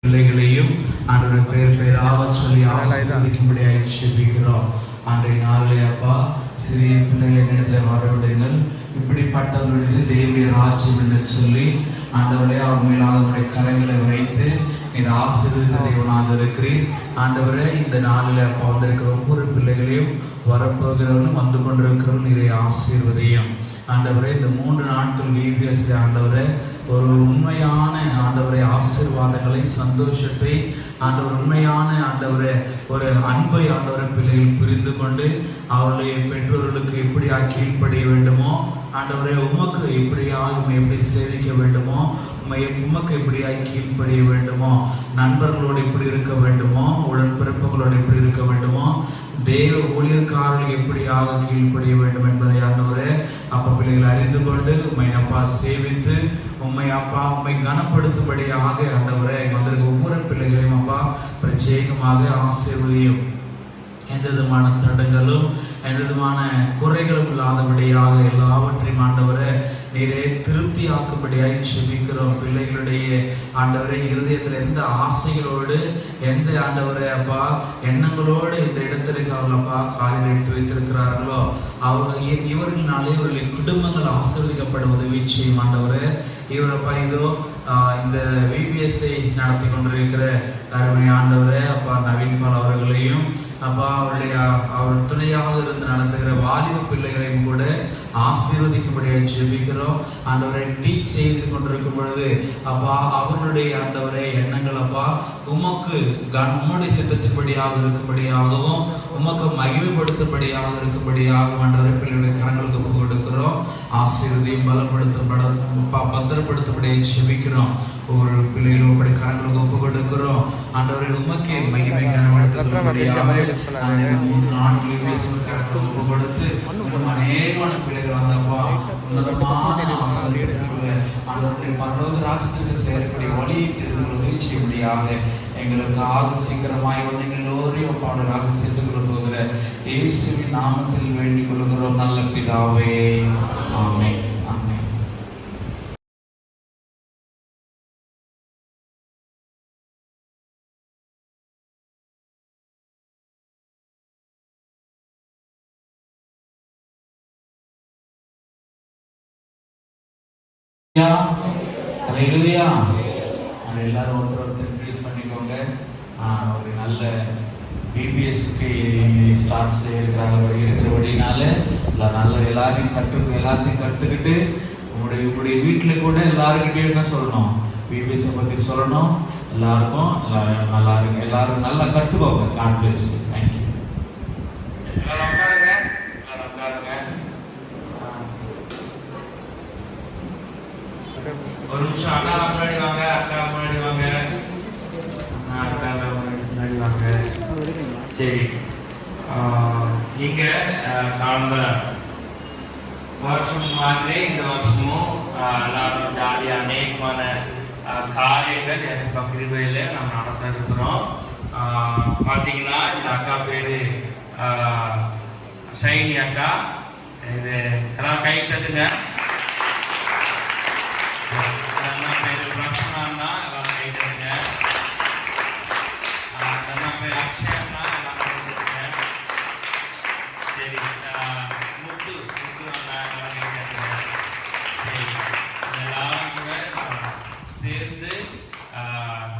பிள்ளைகளையும் ஆண்டவர் பேர் பேராக சொல்லி ஆசீர்வதிக்கும்படியாக ஜெபிக்கிறோம். அன்றைய நாளிலே அப்பா சிறிய பிள்ளைகளை இடத்துல வரவிடுங்கள். இப்படிப்பட்டவர்களுக்கு தேவனுடைய ராஜ்யம் என்று சொல்லி ஆண்டவரே அவர் மேல் அவருடைய கரங்களை வைத்து நீர் ஆசீர்வதித்த தேவனாக இருக்கிறீர். ஆண்டவரே இந்த நாளில் அப்பா வந்திருக்கிற ஒவ்வொரு பிள்ளைகளையும் வரப்போகிறவனும் வந்து கொண்டிருக்கிறவன் நீரை ஆசீர்வதியும். ஆண்டவரே இந்த 3 நாட்கள் VBS ஆண்டவரே ஒரு உண்மையான ஆண்டவரை ஆசீர்வாதங்களை சந்தோஷத்தை ஆண்டவர் உண்மையான ஆண்டவரை ஒரு அன்பை ஆண்டவரை பிள்ளைகள் புரிந்து கொண்டு அவருடைய பெற்றோர்களுக்கு எப்படியா கீழ்ப்படிய வேண்டுமோ ஆண்டவரை உமக்கு எப்படி சேவிக்க வேண்டுமோ உமக்கு எப்படியாய் கீழ்ப்படிய வேண்டுமோ நண்பர்களோடு எப்படி இருக்க வேண்டுமோ உடன்பிறப்புகளோடு எப்படி இருக்க வேண்டுமோ தேவ ஊழியர்காரர்கள் எப்படியாக கீழ்ப்படிய வேண்டும் என்பதை ஆண்டவரே அப்பா பிள்ளைகள் அறிந்து கொண்டு உண்மை அப்பா சேவித்து உண்மை அப்பா உண்மை கனப்படுத்தும்படியாக ஆண்டவரே வந்திருக்க ஒவ்வொரு பிள்ளைகளையும் அப்பா பிரத்யேகமாக ஆசீர்வதியும். எந்த விதமான தடங்களும் எந்த விதமான குறைகளும் இல்லாதபடியாக எல்லாவற்றையும் ஆண்டவரை நீரே திருப்தி ஆக்கும்படியாக ஜெபிக்கிறோம். பிள்ளைகளுடைய ஆண்டவரை இருதயத்தில் எந்த ஆசைகளோடு எந்த ஆண்டவரை அப்பா எண்ணங்களோடு இந்த இடத்திற்கு அவர்கள் அப்பா காலில் எடுத்து வைத்திருக்கிறார்களோ இவர்களாலே இவர்களுடைய குடும்பங்கள் ஆசீர்வதிக்கப்படுவது வீழ்ச்சியும் ஆண்டவரை இவரப்பா இதோ இந்த VBSஐ நடத்தி கொண்டிருக்கிற அருமை ஆண்டவரை அப்பா நவீன் பால் அவர்களையும் அப்பா அவர் துணையாக இருந்து நடத்துகிற வாலிப பிள்ளைகளையும் கூட ஆசீர்வதிக்கும்படியாக ஜெபிக்கிறோம். ஆண்டவரை டீச் செய்து கொண்டிருக்கும் பொழுது அப்பா அவர்களுடைய ஆண்டவரை எண்ணங்கள் அப்பா உமக்கு உம்முடைய சித்தத்தின்படியாக இருக்கும்படியாகவும் உமக்கு மகிமைப்படுத்தும்படியாக இருக்கும்படியாகவும் ஆண்டவரை பிள்ளைகளுடைய கரங்களுக்கு ஒப்பு கொடுக்கிறோம். ஆசீர்வதியும் பத்திரப்படுத்தப்படியாக ஜெபிக்கிறோம். ஒவ்வொரு பிள்ளைகளும் அப்படி கரங்களுக்கு ஒப்பு கொடுக்கிறோம். ஆண்டவரை உமக்கே மகிமை கனப்படுத்தும்படியாக ஒப்பு கொடுத்து அநேகமான பிள்ளைகள் வந்தப்பா உன்னதமான ஆண்டவருடைய பரலோக ராஜ்யத்திற்கு செயல்படிய வழியை தெரிந்து உதவி செய்யும்படியாக எங்களுக்காக சீக்கிரமாய் வந்து எங்கள் எல்லோரையும் பாடலாக சேர்த்துக் கொள்ள போகிற இயேசுவின் நாமத்தில் வேண்டிக் கொள்கிறோம் நல்ல பிதாவே, ஆமென். எல்லாரும் ஒருத்தர் இன்ட்ரடியூஸ் பண்ணிக்கோங்க. ஒரு நல்ல VBSக்கு ஸ்டார்ட் இருக்கிறபடினால நல்ல எல்லாத்தையும் கற்றுக்கிட்டு உங்களுடைய வீட்டில் கூட எல்லாருக்கிட்டையும் என்ன சொல்லணும், VBSஐ பற்றி சொல்லணும். எல்லாருக்கும் நல்லா இருக்கு, எல்லாரும் நல்லா கற்றுக்கோங்க. God bless. தேங்க்யூ. ஒரு நிமிஷம் அண்ணா முன்னாடி வாங்க, அக்கா முன்னாடி வாங்க, அக்கா முன்னாடி வாங்க. சரி, இங்க கடந்த வருஷம் மாதிரி இந்த வருஷமும் எல்லாரும் ஜாலியாக அநேகமான காரியங்கள் கிருபையில நம்ம நடத்த இருக்கிறோம். பார்த்தீங்கன்னா இந்த அக்கா பேரு ஷைனி அக்கா. இது எல்லாம் கை தட்டுங்க.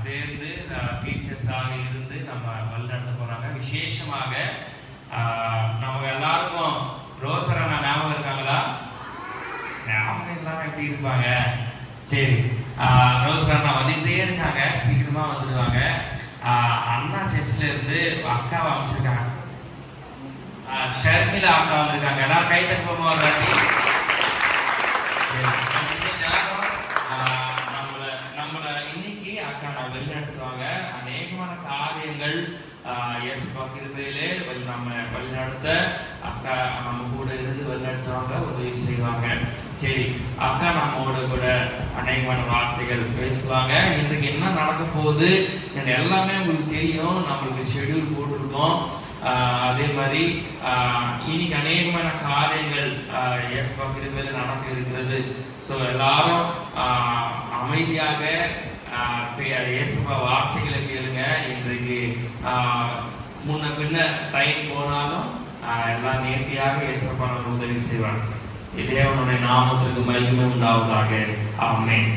சேர்ந்து டீச்சர்ஸாக இருந்து நம்ம வழிநடத்த போறாங்க. விசேஷமாக நமக்கு எல்லாருக்கும் ரோசரண்ணா ஞாபகம் இருக்காங்களா? ஞாபகம் இல்லாம எப்படி இருப்பாங்க? சரி, ரோசரண்ணா வந்துட்டே இருக்காங்க, சீக்கிரமா வந்துடுவாங்க. அண்ணா சர்ச்சில் இருந்து அக்காவை அமைச்சிருக்காங்க, ஷர்மிளா அக்கா வந்திருக்காங்க. எல்லாரும் கை தட்டுவோம். நம்மள இன்னைக்கு அக்கா நான் வழிநடத்துவாங்க. அநேகமான காரியங்கள் கிருபையிலே நம்ம வழிநடத்த அக்கா நம்ம கூட இருந்து வழிநடத்துவாங்க, உதவி செய்வாங்க. சரி, அக்கா நம்மோட கூட அநேகமான வார்த்தைகள் பேசுவாங்க. இன்றைக்கு என்ன நடக்க போகுது எல்லாமே உங்களுக்கு தெரியும். நம்மளுக்கு ஷெடியூல் போட்டிருக்கோம். அதே மாதிரி இன்னைக்கு அநேகமான காரியங்கள் கிருபையில நடக்க இருக்கிறது. ஸோ எல்லாரும் அமைதியாக இயேசுப்பா வார்த்தைகளை கேளுங்க. இன்றைக்கு முன்ன பின்ன டைம் போனாலும் எல்லாம் நேர்த்தியாக இயேசுப்பா நமக்கு உதவி செய்வாங்க. தேவனுடைய நாமத்திற்கு மகிமை உண்டாவதாக. ஆமென்.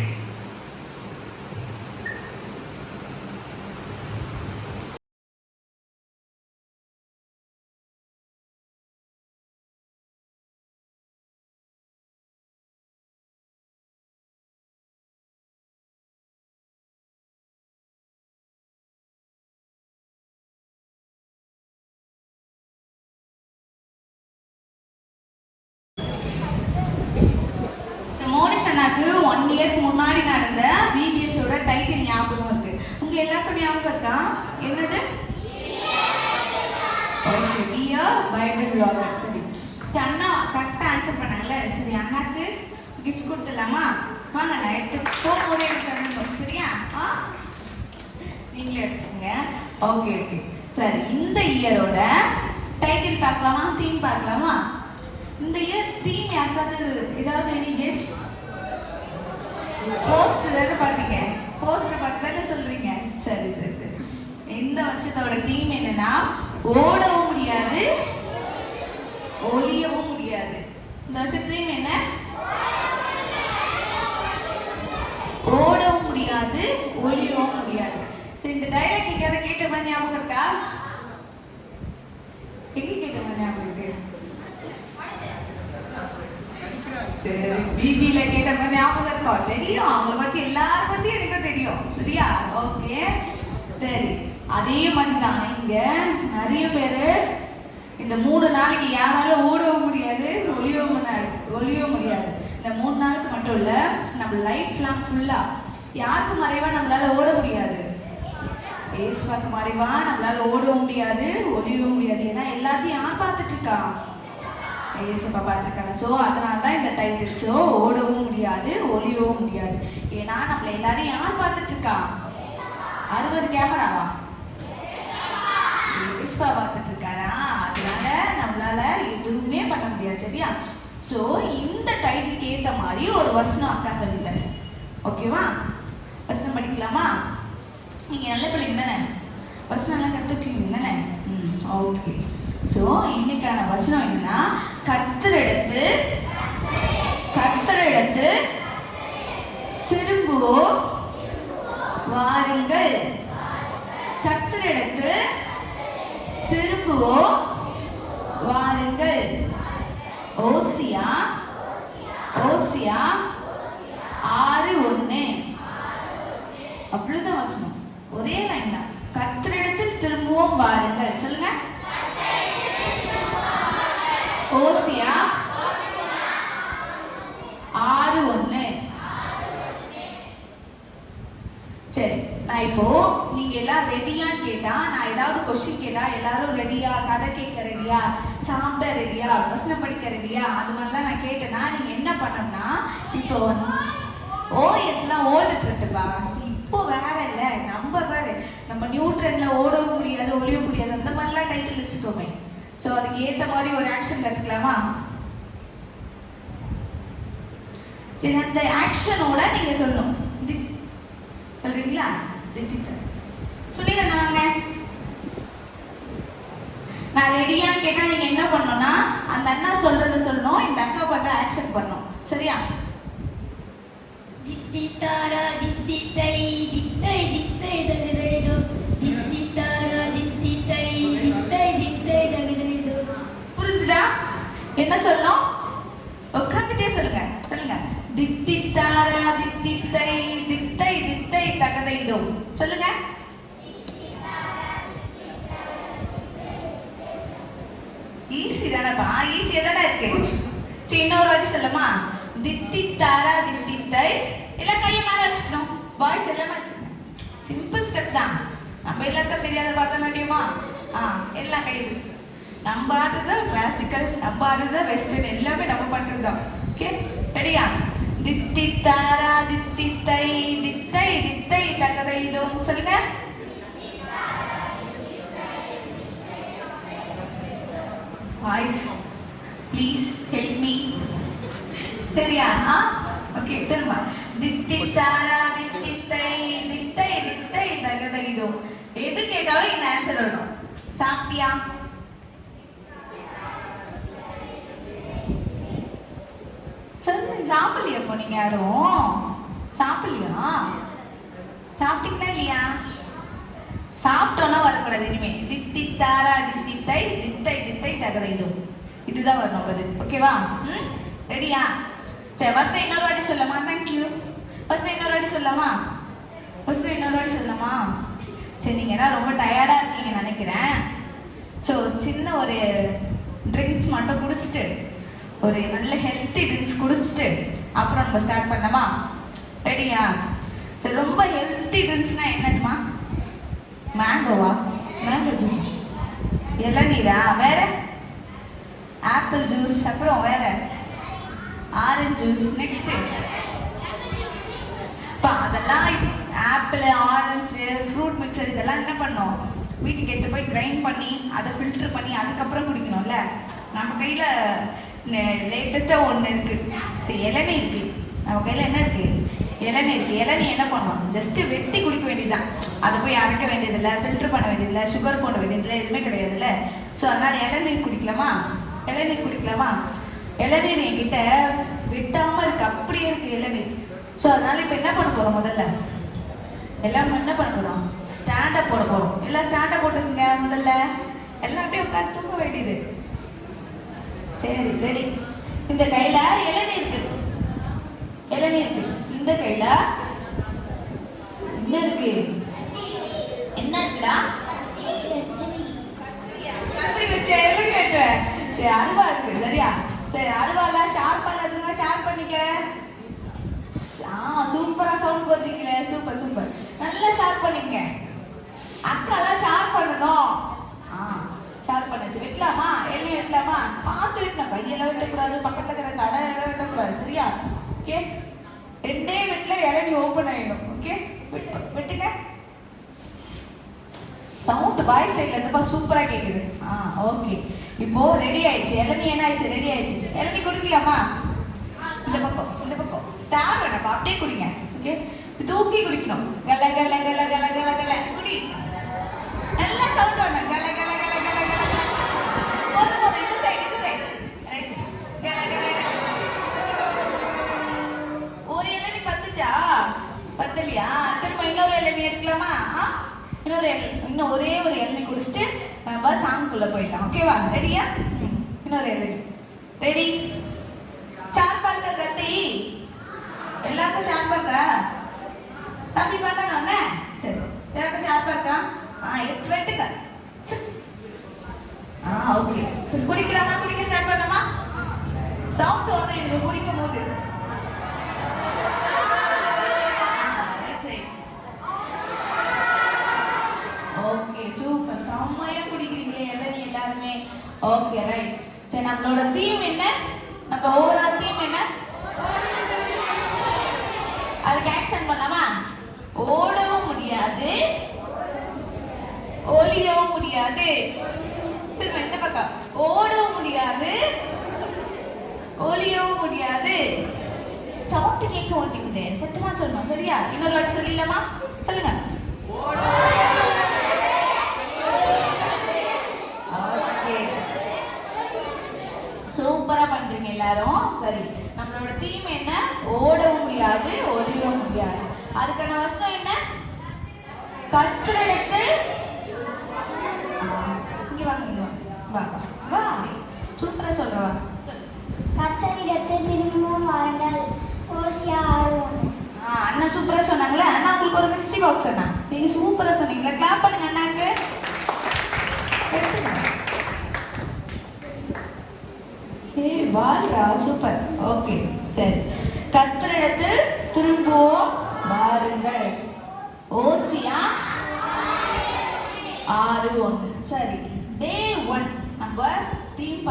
மோனிஷ் அண்ணாக்கு 1 இயர்க்கு முன்னாடி நடந்த பிபிஎஸோட டைட்டில் ஞாபகம் இருக்கு. உங்க எல்லாருக்கும் ஞாபகம் இருக்கா? என்னது? ஓகே, பி எ பைபிள் vlogger. சரி, அண்ணா கரெக்டாக ஆன்சர் பண்ணாங்கல்ல. சரி, அண்ணாக்கு கிஃப்ட் கொடுத்துடலாமா? வாங்க, நான் எடுத்து போகும்போதே எடுத்து தரணும். சரியா? நீங்களே வச்சுக்கோங்க. Okay okay. சரி, இந்த இயரோட டைட்டில் பார்க்கலாமா? தீம் பார்க்கலாமா? இந்த இயர் தீம் யாருக்காவது ஏதாவது எனி கெஸ்? போஸ்டர் தானே பார்த்தீங்க? போஸ்டர் பார்த்து தானே சொல்றீங்க? சரி சரி சரி. இந்த வருஷத்தோட தீம் என்னன்னா, ஓடவும் முடியாது, ஒளியவும் முடியாது. இந்த வருஷத்து தீம் என்ன? ஓடவும் முடியாது, ஒளியவும் முடியாது. சரி, இந்த டைலாக் எங்கேயாவது கேட்ட மாதிரி ஞாபகம் இருக்கா? எங்க கேட்ட மாதிரி ஞாபகம் இருக்கு? சரி, பிபில கேட்ட மாதிரி ஞாபகம் இருக்கும். தெரியும், அவங்கள பத்தி எல்லாரும் பத்தி எனக்கு தெரியும். சரியா? ஓகே. சரி, அதே மாதிரி தான் இங்க நிறைய பேரு இந்த 3 நாளைக்கு யாராலும் ஓடவும் முடியாது, ஒளியவும் முடியாது. இந்த 3 நாளுக்கு மட்டும் இல்ல, நம்ம லைஃப் லாங் ஃபுல்லா யாருக்கு மறைவா நம்மளால ஓட முடியாது? ஏசுவாக்கு மறைவா நம்மளால ஓடவும் முடியாது, ஒளியவும் முடியாது. ஏன்னா எல்லாத்தையும் யார் பார்த்துட்டு இருக்கா? ஏசுப்பா பார்த்துருக்காங்க. ஸோ அதனால தான் இந்த டைட்டில். ஸோ ஓடவும் முடியாது, ஒளியவும் முடியாது. ஏன்னா நம்மள எல்லாரும் யார் பார்த்துட்டு இருக்கா? 60 கேமராவா? ஏசுப்பா பார்த்துட்டு இருக்காரா? அதனால நம்மளால எதுவுமே பண்ண முடியாது. சரியா? ஸோ இந்த டைட்டிலுக்கு ஏற்ற மாதிரி ஒரு வசனம் அக்கா சொல்லித்தரேன். ஓகேவா? வசனம் படிக்கலாமா? நீங்கள் நல்ல பிள்ளைங்க தானே? வசனம்லாம் கற்றுக்குவீங்க தானே? ஓகே. ஸோ இன்னைக்கான வசனம் என்னன்னா, கர்த்தரிடத்து திரும்புவோம் வாருங்கள். கர்த்தரிடத்து திரும்புவோம் வாருங்கள். ஓசியா 6:1. அவ்வளவுதான் வசனம். ஒரே லைன் தான். கர்த்தரிடத்தில் திரும்புவோம் வாருங்கள். சொல்லுங்க. ஓசியா 6:1. சரி, நான் இப்போ நீங்க எல்லாம் ரெடியான்னு கேட்டா, நான் ஏதாவது கொஸ்டின் கேட்டா எல்லாரும் ரெடியா, கதை கேட்க ரெடியா, சாப்பிட ரெடியா, வசனம் படிக்க ரெடியா, அது மாதிரிலாம் நான் கேட்டேன்னா நீங்க என்ன பண்ணணும்னா, இப்போ ஓஎஸ்லாம் ஓடிட்டு இருக்குப்பா. இப்போ வேற இல்லை, நம்ம நியூட்ரன்ல ஓடவும் முடியாது, ஒளியவும் முடியாது, அந்த மாதிரிலாம் டைட்டில் வச்சுக்கோமே. ஸோ அதுக்கு ஏற்ற மாதிரி ஒரு ஆக்ஷன் கற்றுக்கலாமா? சரி, அந்த ஆக்ஷனோட நீங்க சொல்லணும். சொல்றீங்களா? சொல்லிடுங்க. வாங்க, நான் ரெடியான்னு கேட்டா நீங்க என்ன பண்ணணும்னா, அந்த அண்ணா சொல்றத சொல்லணும், இந்த அக்கா பண்ற ஆக்ஷன் பண்ணணும். சரியா? தித்தித்தாரா தித்தித்தை தித்தை தித்தை தகுதைது தித்தித்தாரா தித்தித்தை தித்தை தித்தை தகுதைது. புரிஞ்சுதா? என்ன சொல்லணும்? உட்காந்துட்டே சொல்லுங்க. தித்தித்தாரா தித்தித்தை தித்தை தித்தை தகுதைது. சொல்லுங்க. ஈஸி தானப்பா, ஈஸியா தானே இருக்கு. சரி, இன்னொரு வாட்டி சொல்லுமா? தித்தித்தாரா தித்தித்தை. எல்லாம் கையை மேல வச்சுக்கணும். பாய்ஸ் எல்லாமே வச்சுக்கணும். சிம்பிள் ஸ்டெப் தான். நம்ம எல்லாருக்கும் தெரியாத பரதநாட்டியமா? எல்லாம் கைது. நம்ம ஆடுறது கிளாசிக்கல், நம்ம ஆடுறது வெஸ்டர்ன், எல்லாமே நம்ம பண்றது தான். ஓகே, ரெடியா? தித்தித்தாரா தித்தித்தை தித்தை தித்தை தகதைதோ. சொல்லுங்க. Voice please help me. சரியா? ஓகே, திரும்ப. தித்தித்தாரா தித்தித்தை கேட்டாலும் இந்த ஆன்சர் வரும். சாப்பிட்டியா? சொல்லுங்க. சாப்பிடலையா? இப்போ நீங்க யாரும் சாப்பிடலையா? சாப்பிட்டீங்களா இல்லையா? சாப்பிட்டோன்னா வரக்கூடாது இனிமே. தித்தி தாரா தித்தித்தை தித்தை தித்தை தகரையிடும், இதுதான் வரணும் பதில். ஓகேவா? ரெடியா? சரி, ஃபர்ஸ்ட் இன்னொரு வாட்டி சொல்லலாமா? தேங்க்யூ. ஃபர்ஸ்ட் இன்னொரு வாட்டி சொல்லலாமா? ஃபர்ஸ்ட் இன்னொரு வாட்டி சொல்லலாமா? சரி, நீங்கள் என்ன ரொம்ப டயர்டாக இருக்கீங்கன்னு நினைக்கிறேன். ஸோ சின்ன ஒரு ட்ரிங்க்ஸ் மட்டும் குடிச்சிட்டு, ஒரு நல்ல ஹெல்த்தி ட்ரிங்க்ஸ் குடிச்சிட்டு அப்புறம் நம்ம ஸ்டார்ட் பண்ணலாமா? ரெடியா? சரி, ரொம்ப ஹெல்த்தி ட்ரிங்க்ஸ்னால் என்னதுமா? மேங்கோவா? மேங்கோ ஜூஸ், இளநீரா? வேற? ஆப்பிள் ஜூஸ், அப்புறம் வேற ஆரஞ்சு ஜூஸ். நெக்ஸ்ட் இப்போ அதெல்லாம் ஆப்பிள், ஆரஞ்சு, ஃப்ரூட் மிக்சர் இதெல்லாம் என்ன பண்ணோம்? வீட்டுக்கு எடுத்து போய் கிரைண்ட் பண்ணி அதை ஃபில்டர் பண்ணி அதுக்கப்புறம் குடிக்கணும்ல. நம்ம கையில் லேட்டஸ்ட்டாக ஒன்று இருக்குது. சரி, இளநீ இருக்குது. நம்ம கையில் என்ன இருக்குது? இளநீ இருக்குது. இளநீ என்ன பண்ணோம்? ஜஸ்ட்டு வெட்டி குடிக்க வேண்டியதுதான். அதை போய் அரைக்க வேண்டியதில்லை, ஃபில்டர் பண்ண வேண்டியதில்லை, சுகர் போட வேண்டியதில்லை, எதுவுமே கிடையாதுல்ல. ஸோ அதனால் இளநீர் குடிக்கலாமா? இளநீர் குடிக்கலாமா? இளநீர் என்கிட்ட விட்டாமல் இருக்குது, அப்படியே இருக்குது இளநீர். ஸோ அதனால் இப்போ என்ன பண்ண போகிறோம்? முதல்ல எல்லாம் என்ன பண்ண போகிறோம்? ஸ்டாண்டப் போட போகிறோம். எல்லாம் ஸ்டாண்டப் போட்டுக்குங்க. முதல்ல எல்லாம் அப்படியே உட்காந்து தூங்க வேண்டியது. சரி, ரெடி. இந்த கையில் இளநீர் இருக்குது, இளநீர் இருக்குது. இந்த கையில் என்ன இருக்கு? என்ன இருக்குடா? கத்திரி வச்சு இளநீர் வெட்டுவேன். சரி, அருவா இருக்கு. சரியா? சரி, அருவால ஷார்ப் பண்ணதுங்க, ஷார்ப் பண்ணிக்க. சூப்பரா சவுண்ட் போடுறீங்களே. சூப்பர் சூப்பர், நல்லா ஷார்ப் பண்ணிக்கங்க. அக்காலாம் ஷார்ப் பண்ணணும். ஷார்ப் பண்ணச்சு. வெட்டலாமா? எள்ளி வெட்டலாமா? பார்த்து வெட்டணும். கையெல்லாம் வெட்டக்கூடாது, பக்கத்தில் இருக்கிற தடையெல்லாம் வெட்டக்கூடாது. சரியா? ஓகே, ரெண்டே வெட்டில் இளநீ ஓப்பன் ஆகிடும். ஓகே, வெட்டுங்க. சவுண்ட் பாய் சைட்ல இருந்துப்பா சூப்பராக கேட்குது. ஓகே, இப்போ ரெடி ஆயிடுச்சு. இளநீ என்ன ஆயிடுச்சு? ரெடி ஆயிடுச்சு. இளநீ குடிக்கலாமா? இந்த பக்கம், இந்த பக்கம். ஸ்டார் வேணாப்பா, அப்படியே குடிங்க. ஓகே, தூக்கி குடிக்கணும். கல கல கல கல கல கல குடி. நல்லா சவுண்ட் வரணும். கல கல கல கல கல கல. போதும் போதும். இந்த சைடு, இந்த சைடு. ரைட். கல கல கல. ஒரு இளநீ பத்துச்சா? பத்தலையா? திரும்ப இன்னொரு இளநீ எடுக்கலாமா? இன்னும் ஒரே ஒரு இளநீ குடிச்சிட்டு நம்ம சாங்குக்குள்ளே போயிடலாம். ஓகேவா? ரெடியா? இன்னொரு இளநீ. ரெடி? ஷார்ப்பா இருக்க கத்தி? எல்லாருக்கும் ஷார்ப்பா இருக்கா? தம்பி பண்ணணும். சரி, எல்லாருக்கும் ஷார்ப்பா இருக்கா? எடுத்து வெட்டுங்க. ஓகே, குடிக்கலாமா? குடிக்க ஸ்டார்ட் பண்ணலாமா? சவுண்ட் வரணும் எனக்கு குடிக்கும் போது. Okay, super. செம்மையா குடிக்கிறீங்களே இளநீ எல்லாருமே. Okay, right. சரி, நம்மளோட தீம் என்ன? நம்ம ஓவரால் தீம் என்ன? அதுக்கு ஆக்ஷன் பண்ணலாமா? ஓடவும் முடியாது, ஒளியவும் முடியாது. திரும்ப இந்த பக்கம். ஓடவும் முடியாது, ஒளியவும் முடியாது. சவுண்ட் கேட்க மாட்டேங்குது. சத்தமா சொல்லணும். சரியா? இன்னொரு வாட்டி சொல்லிடலாமா? சொல்லுங்க. சூப்பரா பண்றீங்க எல்லாரும். சரி, நம்மளோட தீம் என்ன? ஓடவும் முடியாது, ஒளியவும் முடியாது. அதுக்கான வசனம் என்ன? கர்த்தரிடத்தில். இங்க வாங்க, வா வா. சூப்பரா சொல்றவா. கர்த்தரிடத்தில் திரும்பவும் வாருங்கள். ஓசியா 6:1. அண்ணா சூப்பரா சொன்னாங்களே. அண்ணா உங்களுக்கு ஒரு மிஸ்ட்ரி பாக்ஸ். அண்ணா நீங்க சூப்பரா சொன்னீங்களா? கிளாப் பண்ணுங்க அண்ணாக்கு. வாழ்றா, சூப்பர். ஓகே, சரி. கர்த்தரிடத்தில் திரும்புவோம் வாருங்கள். ஓசியா 6:1. சரி, டே 1 நம்ம தீம்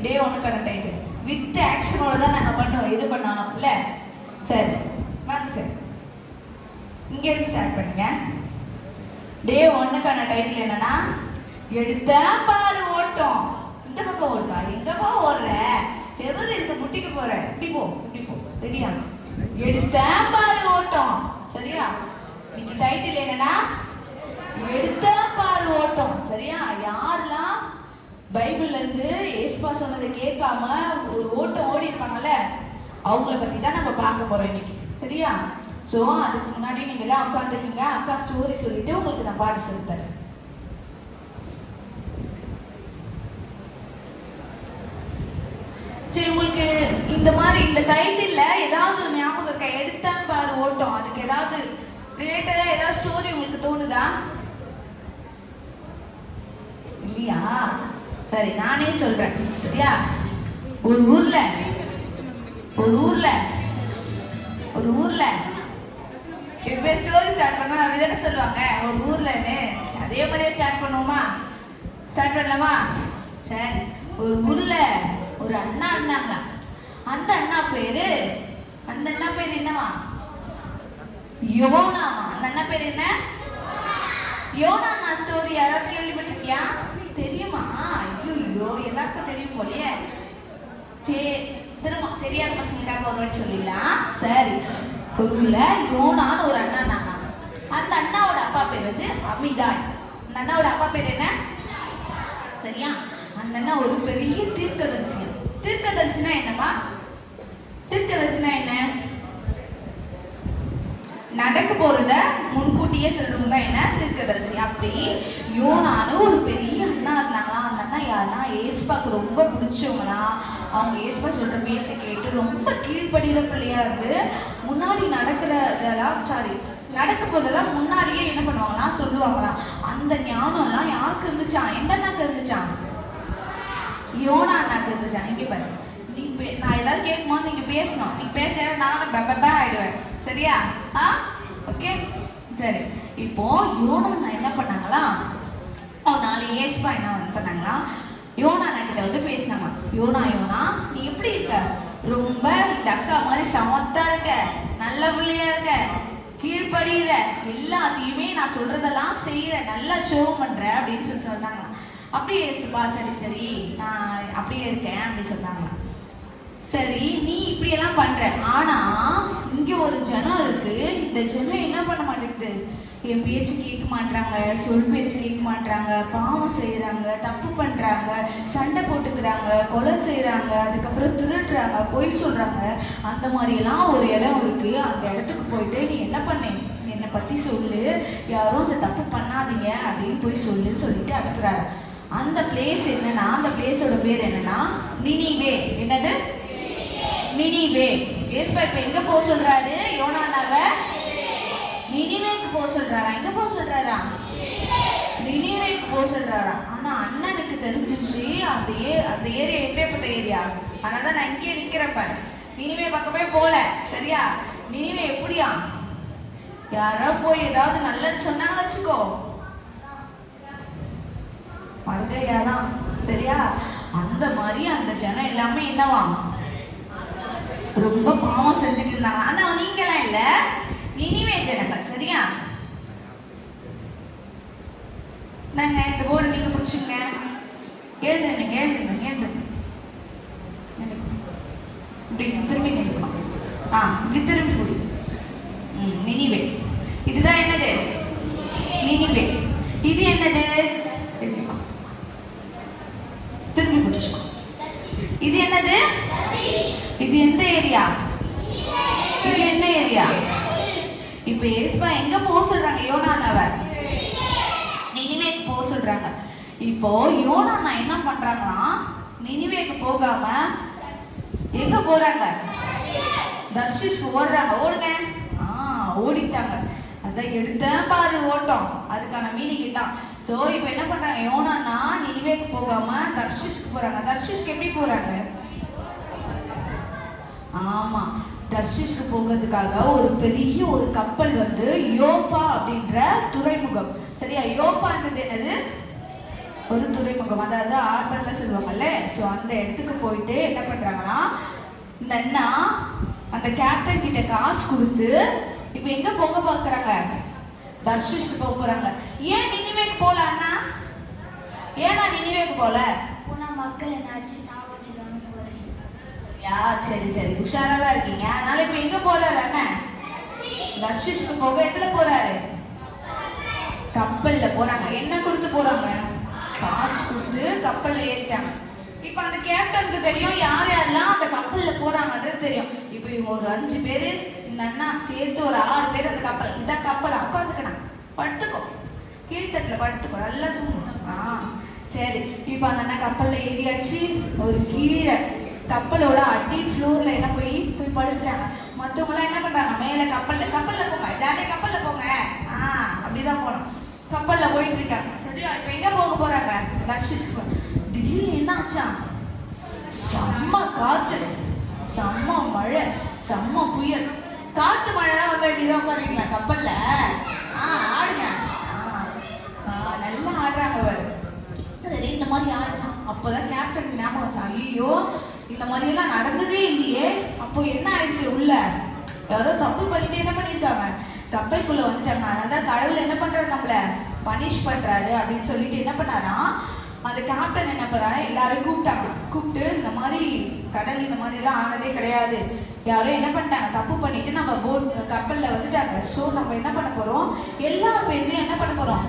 டே 1க்கான டைட்டில் வித் ஆக்ஷனோட தான் நாங்கள் பண்ணுவோம். இது பண்ணணும் இல்லை? சரி, வாங்க சார், இங்கேருந்து ஸ்டார்ட் பண்ணுங்க. டே 1க்கான டைட்டில் என்னன்னா எடுத்த பாரு ஓட்டம். இந்த பக்கம் ஓட்டா, எங்கப்பா ஓடுற? செவரு இருக்க முட்டிக்கு போற. இப்படி போ, இப்படி போ. ரெடியா? எடுத்த பாரு ஓட்டம். சரியா? இன்னைக்கு டைட்டில் என்னன்னா எடுத்த பாரு ஓட்டம். சரியா? யாரெல்லாம் பைபிள்ல இருந்து ஏசுப்பா சொன்னதை கேட்காம ஒரு ஓட்டம் ஓடி இருப்பாங்கல்ல, அவங்கள பத்தி தான் நம்ம பார்க்க போறோம் இன்னைக்கு. சரியா? ஸோ அதுக்கு முன்னாடி நீங்க எல்லாம் உட்காந்துருக்கீங்க. அக்கா ஸ்டோரி சொல்லிட்டு உங்களுக்கு நான் பாட்டு சொல்லித்தரேன். சரி, உங்களுக்கு இந்த மாதிரி இந்த டைட்டில்ல ஏதாவது ஞாபகம் இருக்கா? எடுத்தான் பாரு ஓட்டம், அதுக்கு ஏதாவது ரிலேட்டடா ஏதாவது ஸ்டோரி உங்களுக்கு தோணுதா? இல்லையா? சரி, நானே சொல்றேன். சரியா? ஒரு ஊர்ல எப்ப ஸ்டோரி ஸ்டார்ட் பண்ணுவோம் அப்படிதானே சொல்லுவாங்க. ஒரு ஊர்லன்னு அதே மாதிரியே ஸ்டார்ட் பண்ணுவோமா? ஸ்டார்ட் பண்ணலாமா? சரி, ஒரு ஊர்ல ஒரு அண்ணா இருந்தாங்க. அந்த அண்ணா பேரு என்னவா? யோனாமா. அந்த அண்ணா பேரு என்ன? யோனா. ஸ்டோரி யாராவது கேள்விப்பட்டிருக்கியா? தெரியுமா? ஐயோ, எல்லாருக்கும் தெரியும் போலயே. சரி, திரும்ப தெரியாத பசங்களுக்காக ஒரு வாட்டி சொல்லிடலாம். சரி, ஒரு ஊர்ல யோனான்னு ஒரு அண்ணா இருந்தாங்க. அந்த அண்ணாவோட அப்பா பேர் வந்து அமிதாய். அந்த அண்ணாவோட அப்பா பேர் என்ன? சரியா? அந்த அண்ணா ஒரு பெரிய தீர்க்கதரிசி. தீர்க்கதரிசினா என்னமா? தீர்க்கதரிசினா என்ன? நடக்க போறத முன்கூட்டியே சொல்றவங்க தான் என்ன? தீர்க்கதரிசி. அப்படி யோனான்னு ஒரு பெரிய அண்ணா இருந்தாங்களா. அந்த அண்ணா யாருன்னா ஏசுப்பாக்கு ரொம்ப பிடிச்சவங்களா. அவங்க ஏசுப்பா சொல்ற பேச்சை கேட்டு ரொம்ப கீழ்ப்படுகிற பிள்ளையா இருந்து முன்னாடி நடக்க போதெல்லாம் முன்னாடியே என்ன பண்ணுவாங்கன்னா சொல்லுவாங்களாம். அந்த ஞானம்லாம் யாருக்கு இருந்துச்சா? எந்த அண்ணாக்கு இருந்துச்சா? யோனா அண்ணாக்கு இருந்துச்சா? இங்க பாரு, நான் ஏதாவது கேட்கும்போது நீங்க பேசணும். நீங்க பேச நானும் பெப்பா ஆயிடுவேன். சரியா? ஓகே, சரி. இப்போ யோனா அண்ணா என்ன பண்ணாங்களா, ஒரு நாள் ஏசுப்பா என்ன பண்ணாங்களா, யோனா அண்ணா கிட்ட வந்து பேசினாங்க. யோனா நீ எப்படி இருக்க? ரொம்ப இந்த அக்கா மாதிரி சமத்தா இருக்க, நல்ல பிள்ளையா இருக்க, கீழ்படுகிற, எல்லாத்தையுமே நான் சொல்றதெல்லாம் செய்யற, நல்லா சோகம் பண்ற அப்படின்னு சொல்லி சொன்னாங்க. அப்படியே ஏசுப்பா, சரி நான் அப்படியே இருக்கேன் அப்படி சொன்னாங்க. சரி, நீ இப்படியெல்லாம் பண்ற, ஆனா இங்க ஒரு ஜனம் இருக்கு. இந்த ஜனம் என்ன பண்ண மாட்டேங்குது? என் பேச்சு கேட்க மாட்டாங்க, சொல் பேச்சு கேட்க மாட்டாங்க, பாவம் செய்யறாங்க, தப்பு பண்றாங்க, சண்டை போட்டுக்கிறாங்க, கொலை செய்யறாங்க, அதுக்கப்புறம் திருடுறாங்க, பொய் சொல்றாங்க. அந்த மாதிரியெல்லாம் ஒரு இடம் இருக்கு. அந்த இடத்துக்கு போயிட்டு நீ என்ன பண்ண, என்னை பத்தி சொல்லு, யாரும் அந்த தப்பு பண்ணாதீங்க அப்படின்னு போய் சொல்லுன்னு சொல்லிட்டு அனுப்புறாரு. அந்த பிளேஸ் என்னன்னா, அந்த பிளேஸோட பேர் என்னன்னா நினிவே. என்னது? நினிவே. ஏசுப்பா இப்ப எங்க போக சொல்றாரு? யோனானாவை நினிவேக்கு போக சொல்றாரா? எங்க போக சொல்றாரா? நினிவேக்கு போக சொல்றாரா? ஆனா அண்ணனுக்கு தெரிஞ்சிச்சு அந்த ஏரியா எப்பேற்பட்ட ஏரியா. அதனாலதான் நான் இங்கே நிக்கிறேன் பாரு. நினிவே பக்கமே போல. சரியா? நினிவே எப்படியா? யாரோ போய் ஏதாவது நல்லது சொன்னாங்க வச்சுக்கோ, மறுகையாதான். சரியா? அந்த மாதிரி அந்த ஜனம் எல்லாமே என்னவா, ரொம்ப பாவம் செஞ்சுட்டு இருந்தாங்க. ஆனா நீங்களாம் இல்ல, நினிவே ஜனங்கள். சரியா? நாங்க இந்த போர்டு நீங்க பிடிச்சுங்க, எழுதுங்க. இப்படி திரும்பி நினைக்கணும். இப்படி திரும்பி கூடி. நினிவே. இதுதான் என்னது? நினிவே. இது என்னது? திரும்பி பிடிச்சுக்கோ. இது என்னது? இது எந்த ஏரியா? இது என்ன ஏரியா? இப்ப ஏசுப்பா எங்க போக சொல்றாங்க? யோனானாவை நினிவேக்கு போக சொல்றாங்க. இப்போ யோனானா என்ன பண்றாங்கன்னா, நினிவேக்கு போகாம எங்க போறாங்க? தர்ஷிஷ்க்கு ஓடுறாங்க. ஓடுங்க. ஓடிட்டாங்க. அதான் எடுத்த பாரு ஓட்டம். அதுக்கான மீனிங் தான். ஸோ இப்போ என்ன பண்றாங்க? யோனானா நினிவேக்கு போகாம தர்ஷிஷ்க்கு போறாங்க. தர்ஷிஷ்க்கு எப்படி போறாங்க? ஆமா, தர்ஷிஷ்க்கு போகிறதுக்காக ஒரு பெரிய ஒரு கப்பல் வந்து யோப்பா அப்படின்ற துறைமுகம். சரியா? யோப்பான்றது என்னது? ஒரு துறைமுகம். அதாவது ஆர்பர்ல சொல்லுவாங்கல்ல. ஸோ அந்த இடத்துக்கு போயிட்டு என்ன பண்றாங்கன்னா, இந்த அண்ணா அந்த கேப்டன் கிட்ட காசு கொடுத்து இப்போ எங்க போக பார்க்கறாங்க? தர்ஷிஷ்க்கு போக போறாங்க. ஏன் நினிவேக்கு போல அண்ணா? ஏன் நான் நினைவேக்கு போல? போனால் மக்கள் என்னாச்சு சாவச்சிருவாங்க போகிறேன். யா சரி சரி, உஷாரா தான் இருக்கீங்க. அதனால இப்ப எங்க போறாரு அண்ணன்? தர்ஷிஷ்க்கு போக எதுல போறாரு? கப்பல்ல போறாங்க. என்ன கொடுத்து போறாங்க? காசு கொடுத்து கப்பல்ல ஏறிட்டாங்க. இப்ப அந்த கேப்டனுக்கு தெரியும் யார் யாரெல்லாம் அந்த கப்பல்ல போறாங்கன்றது தெரியும். இப்ப இவங்க ஒரு 5 பேரு, இந்த அண்ணா சேர்த்து ஒரு 6 பேர் அந்த கப்பல். இதான் கப்பல். உட்காந்துக்கணும், படுத்துக்கோ, கீழ்த்தட்டுல படுத்துக்கோ, நல்லா தூங்கும். சரி, இப்ப அந்த அண்ணா கப்பல்ல ஏறியாச்சு. ஒரு கீழே கப்பலோட அடி ஃப்ளோர்ல என்ன போய் படுத்துட்டாங்க. மற்றவங்க எல்லாம் என்ன பண்றாங்க? மேல கப்பல்ல போங்க, ஜாலியா கப்பல்ல போங்க. அப்படிதான் போனோம். கப்பல்ல போயிட்டு இருக்காங்க. சரி, இப்ப எங்க போக போறாங்க? தர்ஷிச்சுக்கு. திடீர்னு என்ன ஆச்சா? செம்ம காத்து, செம்ம மழை, செம்ம புயல். காத்து மழைலாம் வந்து இப்படிதான் உட்காந்துருக்கலாம் கப்பல்ல. ஆடுங்க. நல்லா ஆடுறாங்க அவர். சரி, இந்த மாதிரி ஆடிச்சான். அப்போதான் கேப்டன் ஞாபகம் வச்சான். ஐயோ, இந்த மாதிரி எல்லாம் நடந்ததே இல்லையே. அப்போ என்ன ஆயிருக்கு? உள்ள யாரோ தப்பு பண்ணிட்டு என்ன பண்ணிருக்காங்க? கப்பலுக்குள்ள வந்துட்டாங்க. அதனால கடவுள் என்ன பண்றாரு? நம்மள பனிஷ் பண்றாரு அப்படின்னு சொல்லிட்டு என்ன பண்ணாரா, அந்த கேப்டன் என்ன பண்ணாரு, எல்லாரும் கூப்பிட்டாங்க. கூப்பிட்டு இந்த மாதிரி கடல் இந்த மாதிரி எல்லாம் ஆனதே கிடையாது, யாரோ என்ன பண்ணிட்டாங்க, தப்பு பண்ணிட்டு நம்ம போட் கப்பல்ல வந்துட்டாங்க. ஸோ நம்ம என்ன பண்ண போறோம்? எல்லா பேருமே என்ன பண்ண போறோம்?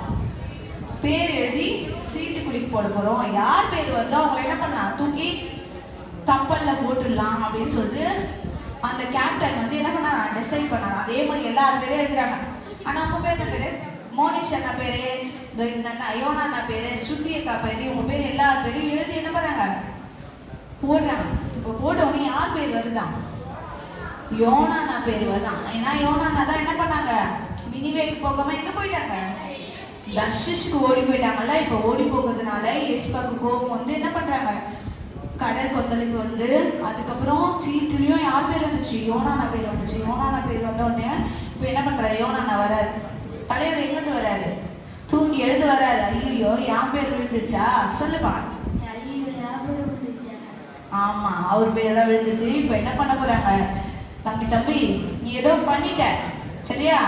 பேர் எழுதி சீட்டு குளிக்கு போட போறோம். யார் பேர் வருதோ அவங்களை என்ன பண்ணலாம்? தூக்கி கப்பல்ல போட்டுடலாம் அப்படின்னு சொல்லிட்டு அந்த கேப்டன் வந்து என்ன பண்ணாரா, டிசைட் பண்ணாரா. அதே மாதிரி எல்லாரும் பேரும் எழுதுறாங்க. ஆனா உங்க பேர் என்ன பேரு? மோனிஷ் அண்ணா பேரு, இந்த அண்ணா யோனா அண்ணா பேரு, ஸ்ருதி அக்கா பேரு, உங்க பேர் எல்லா பேரும் எழுதி என்ன பண்றாங்க? போடுறாங்க. இப்போ போட்ட உடனே யார் பேர் வருதான்? யோனா அண்ணா பேர் வருதான். ஏன்னா யோனா அண்ணா தான் என்ன பண்ணாங்க? நினிவேக்கு போகாம எங்க போயிட்டாங்க? தர்ஷிஷ்க்கு ஓடி போயிட்டாங்கல்ல. இப்போ ஓடி போகிறதுனால ஏஸ்பாக்கு கோபம் வந்து என்ன பண்றாங்க? கடல் கொந்தளிப்பு வந்து அதுக்கப்புறம் சீட்டுலயும் யார் பேர் வந்துச்சு? யோனானா பேர் வந்துச்சு. யோனானா பேர் வந்த உடனே இப்போ என்ன பண்றாரு? யோனானா வராரு. தலைவர் எங்கிருந்து வராரு? தூங்கி எழுந்து வராரு. ஐயோ, என் பேர் விழுந்துச்சா? சொல்லுப்பா. ஆமா, அவர் பேர் தான் விழுந்துச்சு. இப்போ என்ன பண்ண போறாங்க? தம்பி நீ ஏதோ பண்ணிட்ட, சரியா?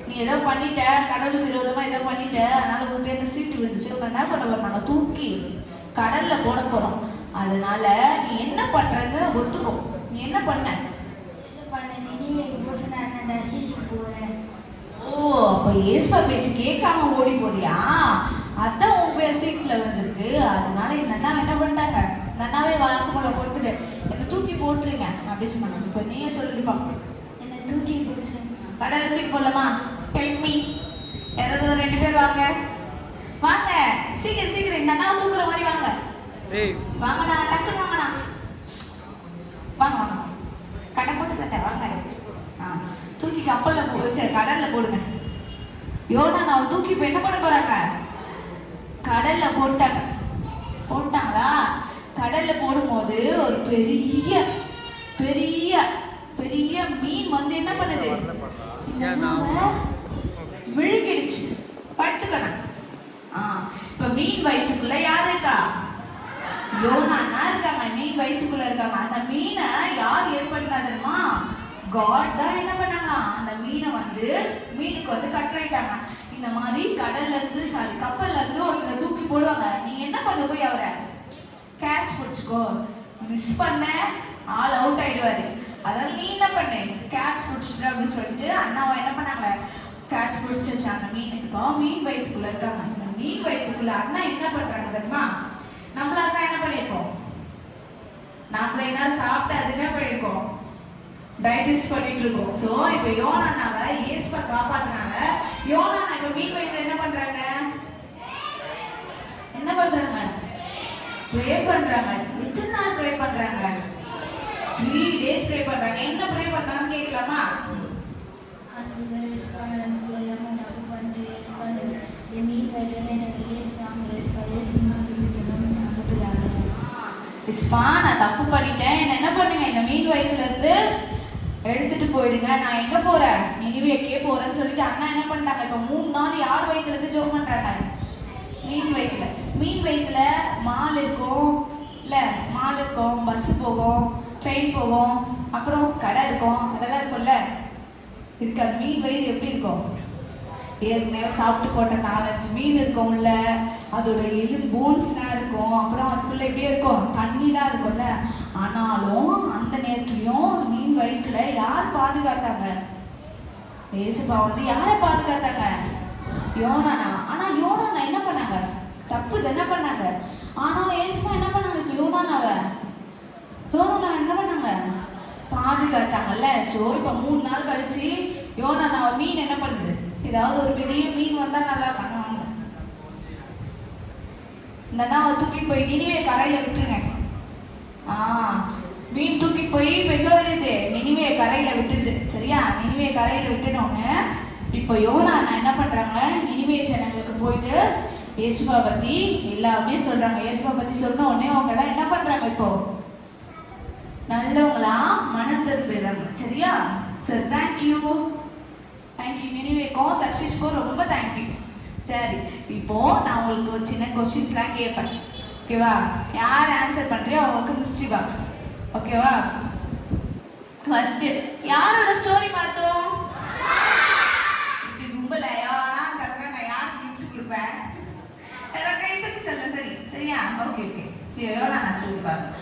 நீ ஏதோ பண்ணிட்ட, கடவுளுக்கு விரோதமா ஏதோ பண்ணிட்ட, அதனால உங்க பேர்ல சீட்டு விழுந்துச்சு. உங்க என்ன பண்ண போறோம்? நாங்க தூக்கி கடல்ல போட போறோம். அதனால நீ என்ன பண்றது ஒத்துக்கோ. நீ என்ன பண்ண? ஓ, அப்ப ஏஸ்பா பேச்சு கேட்காம ஓடி போறியா? அதான் உன் பேர் சீட்ல வந்திருக்கு. அதனால இந்த அண்ணா என்ன பண்ணிட்டாங்க? இந்த அண்ணாவே வாக்குமூலம் கொடுத்துட்டு என்ன தூக்கி போட்டுருங்க அப்படி சொன்னாங்க. இப்ப நீயே சொல்லிப்பா. என்ன தூக்கி போட்டுருங்க. கடலை தூக்கி போடலாமா? Help me. யாராவது 2 பேர் வாங்க, வாங்க சீக்கிரம் சீக்கிரம். இந்த அண்ணா தூக்குற மாதிரி வாங்க. வாங்கண்ணா, டக்குன்னு வாங்கண்ணா. வாங்க வாங்க, கடை போட்டு சட்டை வாங்க. தூக்கி கப்பல்ல வச்சு கடல்ல போடுங்க. யோனா நான் தூக்கி இப்ப என்ன பண்ண போறாங்க? கடல்ல போட்டாங்களா? கடல்ல போடும்போது ஒரு பெரிய பெரிய பெரிய மீன் வந்து என்ன பண்ணுது? விழுங்கிடுச்சு. படுத்துக்கணும். இப்ப மீன் வயிற்றுக்குள்ள யார் இருக்கா? யோனானா இருக்காங்க. மீன் வயிற்றுக்குள்ள இருக்காங்க. அந்த மீனை யார் ஏற்படுத்தாதுமா? காட் தான் என்ன பண்ணாங்களா, அந்த மீனை வந்து மீனுக்கு வந்து கட்டளையிட்டாங்க. இந்த மாதிரி கடல்ல இருந்து கப்பல்ல இருந்து ஒருத்தரை தூக்கி போடுவாங்க. நீங்க என்ன பண்ண போய் அவரை கேட்ச் பிடிச்சிக்கோ. மிஸ் பண்ண ஆள் அவுட் ஆயிடுவாரு. அதனால நீ என்ன பண்ணு, கேட்ச் பிடிச்சிட்டு அப்படின்னு சொல்லிட்டு அண்ணாவை என்ன பண்ணாங்க? கேட்ச் பிடிச்சி வச்சாங்க மீன். இப்போ மீன் வயிற்றுக்குள்ள இருக்காங்க. இந்த மீன் வயிற்றுக்குள்ள அண்ணா என்ன பண்றாங்க தெரியுமா? நம்மளா தான் என்ன பண்ணிருக்கோம்? நம்மள என்ன சாப்பிட்டு அது என்ன பண்ணிருக்கோம்? டைஜஸ்ட் பண்ணிட்டு இருக்கோம். சோ இப்போ யோனானாவை ஏஸ்பா காப்பாத்துனாங்க. யோனானா இப்ப மீன் வயித்துல என்ன பண்றாங்க? என்ன பண்றாங்க? ப்ரே பண்றாங்க. எத்தனை நாள் ப்ரே பண்றாங்க? 3 days ப்ரே பண்றாங்க. என்ன ப்ரே பண்றாங்கன்னு கேட்கலாமா? நான் தப்பு பண்ணிட்டேன், என்ன பண்ணுங்க, இந்த மீன் வயிற்றுல இருந்து எடுத்துட்டு போயிடுங்க. நான் எங்க போறேன்? நினிவேக்கே போறேன்னு சொல்லிட்டு அண்ணா என்ன பண்ணிட்டாங்க? இப்ப 3 நாள் யார் வயிற்றுல இருந்து ஜெபம் பண்றாங்க? மீன் வயிற்றுல. மீன் வயிற்றுல மால் இருக்கும் இல்ல, மால் இருக்கும், பஸ் போகும், ட்ரெயின் போகும், அப்புறம் கடை இருக்கும், அதெல்லாம் இருக்கும்ல. இருக்காது. மீன் வயிறு எப்படி இருக்கும்? ஏற்கனவே சாப்பிட்டு போட்ட 4-5 மீன் இருக்கும் உள்ள. அதோட போன்ஸ்லாம் இருக்கும், அப்புறம் அதுக்குள்ள எப்படியே இருக்கும், தண்ணிலாம் இருக்கும்ல. ஆனாலும் அந்த நேரத்துலயும் மீன் வயிற்றுல யார் பாதுகாத்தாங்க? ஏசப்பா வந்து யாரை பாதுகாத்தாங்க? யோனானா. ஆனா யோனானா என்ன பண்ணாங்க? தப்பு என்ன பண்ணாங்க? ஆனாலும் ஏசப்பா என்ன பண்ணாங்க? இப்போ யோனானாவ என்ன பண்ணாங்க? பாதுகாத்தாங்கல்ல. ஸோ இப்போ 3 நாள் கழிச்சு யோனானாவை மீன் என்ன பண்ணுது? ஏதாவது ஒரு பெரிய மீன் வந்தா நல்லா பண்ணுவாங்க. இந்த அண்ணாவை தூக்கிட்டு போய் நினிவே கரையில விட்டுருங்க. மீன் தூக்கிட்டு போய் இப்போ எங்கே விடுது? நினிவே கரையில விட்டுருது. சரியா? நினிவே கரையில விட்டுனோன்னு இப்போ யோனானா என்ன பண்றாங்க? நினிவே ஜனங்களுக்கு போயிட்டு இயேசுவா பத்தி எல்லாமே சொல்றாங்க. இயேசுவா பத்தி சொன்ன உடனே அவங்க எல்லாம் என்ன பண்றாங்க? இப்போ நல்லவங்களா மனம் திரும்பிடுறாங்க. சரியா? சரி, தேங்க்யூ நினிவேக்கும் தர்ஷிஷ்க்கும் ரொம்ப தேங்க்யூ. சரி, இப்போ நான் உங்களுக்கு ஒரு சின்ன கொஸ்டின்ஸ்லாம் கேட்பேன். ஓகேவா? யார் ஆன்சர் பண்றியோ அவங்களுக்கு மிஸ்ட்ரி பாக்ஸ். ஓகேவா? ஃபர்ஸ்ட் யாரோட ஸ்டோரி பார்த்தோம்? இப்படி கும்பலையா? நான் தரேன். நான் யாருக்கு கிஃப்ட் கொடுப்பேன்? எல்லாம் கை தூக்கி சொல்லுங்க. சரி, சரியா? ஓகே. சரி, நான் ஸ்டோரி பார்த்தோம்.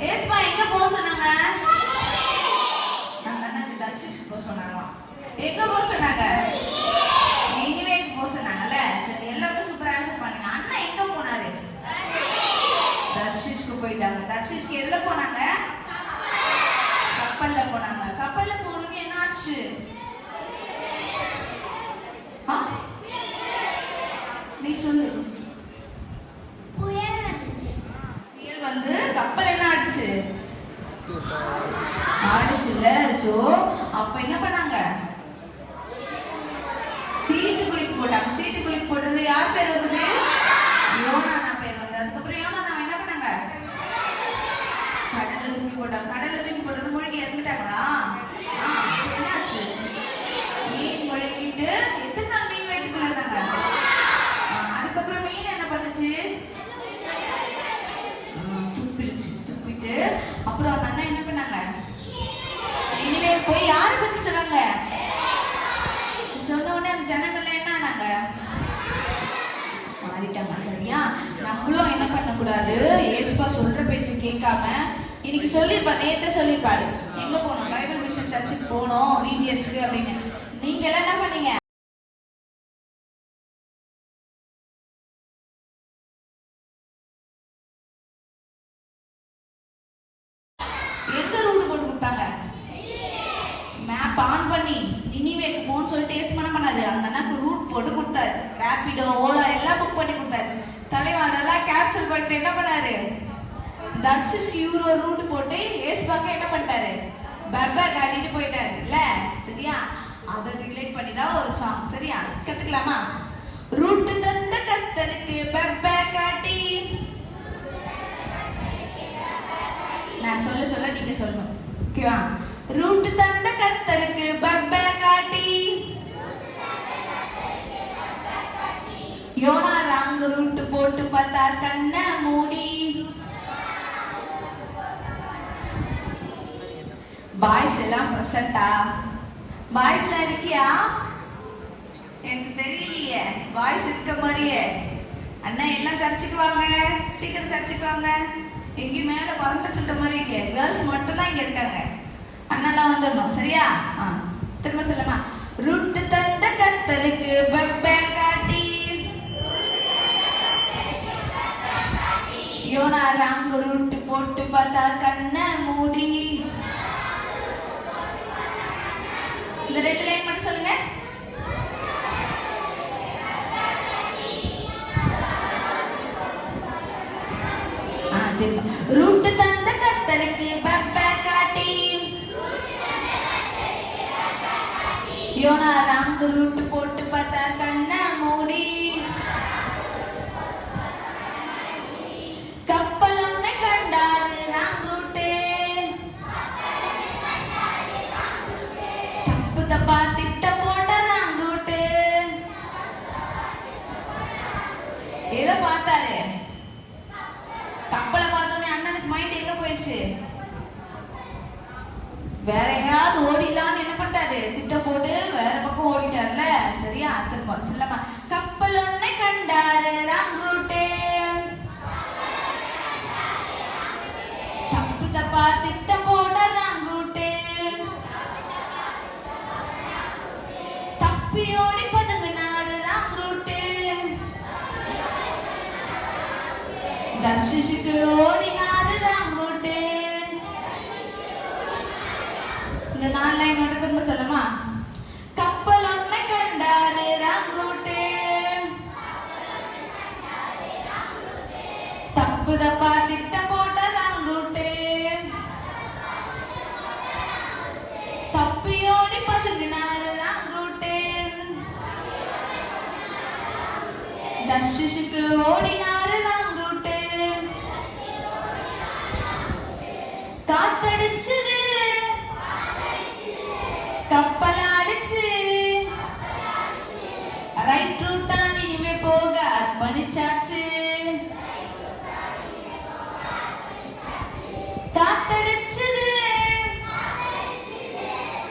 ஏஸ்மா எங்க போக சொன்னாங்க? நான் அண்ணாக்கு தர்ஷிஷ்க்கு போக சொன்னாங்களா? எங்க போக சொன்னாங்க? நினிவேக்கு போக சொன்னாங்கல்ல. சரி, எல்லாரும் சூப்பரா ஆன்சர் பண்ணுங்க. அண்ணா எங்க போனாரு? தர்ஷிஷ்க்கு போயிட்டாங்க. தர்ஷிஷ்க்கு எதுல போனாங்க? கப்பல்ல போனாங்க. கப்பல்ல போனோன்னு என்ன ஆச்சு? நீ சொல்லு. புயல் வந்துச்சு. புயல் வந்து கப்பல் என்ன ஆச்சு? ஆடுச்சுல. ஸோ அப்ப என்ன பண்ணாங்க? சீட்டு குளிக்கு போட்டாங்க. சீட்டு குளிக்கு போட்டது யார் பேர் வந்தது? யோனானா பேர் வந்தது. அதுக்கப்புறம் யோனானா என்ன பண்ணாங்க? கடல்ல தூக்கி போட்டாங்க. கடல்ல தூக்கி போட்டு மூழ்கி இறந்துட்டாங்களா? என்னாச்சு? மீன் முழுகிட்டு எத்தனை நாள் மீன் வயிற்றுக்குள்ள இருந்தாங்க? அதுக்கப்புறம் மீன் என்ன பண்ணுச்சு? துப்பிட்டு அப்புறம் அந்த அண்ணா என்ன பண்ணாங்க? இனிமே போய் யாரை பத்தி சொன்னாங்க? சொன்ன உடனே அந்த ஜனங்கள்ல என்ன ஆனாங்க? மாறிட்டாங்க. சரியா? நம்மளும் என்ன பண்ணக்கூடாது? ஏசுப்பா சொல்ற பேச்சு கேட்காம இன்னைக்கு சொல்லிருப்பாரு, நேத்தே சொல்லிருப்பாரு, எங்க போனோம்? பைபிள் மிஷன் சர்ச்சுக்கு போனோம் விபிஎஸ்க்கு அப்படின்னு. நீங்க எல்லாம் என்ன பண்ணீங்க? எங்க ரூட் போட்டு கொடுத்தாங்க? மேப் ஆன் பண்ணி நினிவேக்கு போன்னு சொல்லிட்டு ஏசுமா என்ன பண்ணாரு? அந்த அண்ணாக்கு ரூட் போட்டு கொடுத்தாரு. ரேபிடோ, ஓலா எல்லாம் புக் பண்ணி கொடுத்தாரு. தலைவன் அதெல்லாம் கேன்சல் பண்ணிட்டு என்ன பண்ணாரு? தர்ஷிஷ்க்கு இவரு ஒரு ரூட் போட்டு ஏசுபாக்க என்ன பண்ணிட்டாரு? பெப்பை காட்டிட்டு போயிட்டாரு இல்ல. சரியா? அதை ரிலேட் பண்ணி தான் ஒரு சாங். சரியா? கத்துக்கலாமா? ரூட் தந்த கத்தருக்கு பெப்பை காட்டி. நான் சொல்ல நீங்க சொல்லணும். ஓகேவா? ரூட் தந்த கத்தருக்கு பெப்பை காட்டி. யோனா ராங் ரூட் போட்டு பார்த்தா கண்ணை மூடி. பாய்ஸ் எல்லாம் பிரசண்டா? பாய்ஸ்ல இருக்கியா? எனக்கு தெரியலையே. பாய்ஸ் இருக்க மாதிரியே. அண்ணா எல்லாம் சர்ச்சுக்கு வாங்க, சீக்கிரம் சர்ச்சுக்கு வாங்க. எங்கேயும் மேல பறந்துட்டு இருக்க மாதிரி இருக்கே. கேர்ள்ஸ் மட்டும் தான் இங்க இருக்காங்க. அண்ணெல்லாம் வந்துடணும். சரியா? திரும்ப சொல்லுமா? ரூட் தந்த கத்தருக்கு பெப்பை காட்டி. யோனா ராங் ரூட் போட்டு பார்த்தா கண்ணை மூடி. இந்த 2 லைன் மட்டும் சொல்லுங்க. ரூட் தந்த கத்தருக்கு பெப்பை காட்டி. யோனா ராங் ரூட் போட்டு பார்த்தா கண்ணை மூடி. கப்பல் ஒண்ணு கண்டாரு ராங் ரூட்டு. தப்பா திட்டம் போட்ட ராங் ரூட்டு. எதை பார்த்தாரு? கப்பலை பார்த்தோன்னே அண்ணனுக்கு மைண்ட் எங்க போயிடுச்சு? வேற எங்கேயாவது ஓடிடலான்னு என்ன பண்ணிட்டாரு? திட்டம் போட்டு வேற பக்கம் ஓடிட்டார்ல. சரியா? திரும்ப சொல்லமா? கப்பல் ஒண்ணு கண்டாரு ராங் ரூட்டு. தப்பியோடி பதுங்கினாரு ராங் ரூட்டு. தர்ஷிஷுக்கு ஓடினாரு ராங் ரூட்டு. இந்த 4 லைனோட திரும்ப சொல்லுமா? கப்பல் ஒன்மை கண்டாரு ராங் ரூட்டு. தப்பு தப்பா திட்டம் போட்ட ராங் ரூட்டு. தப்பியோடி பதுங்கினாரு ராங் ரூட்டு. தர்ஷிஷுக்கு ஓடினாரு ராங் ரூட்டு. காத்தடிச்சுது கப்பல் அடிச்சு. ரைட் ரூட்டா இனிமே போக அர்ப்பணிச்சாச்சு. காத்தடிச்சுது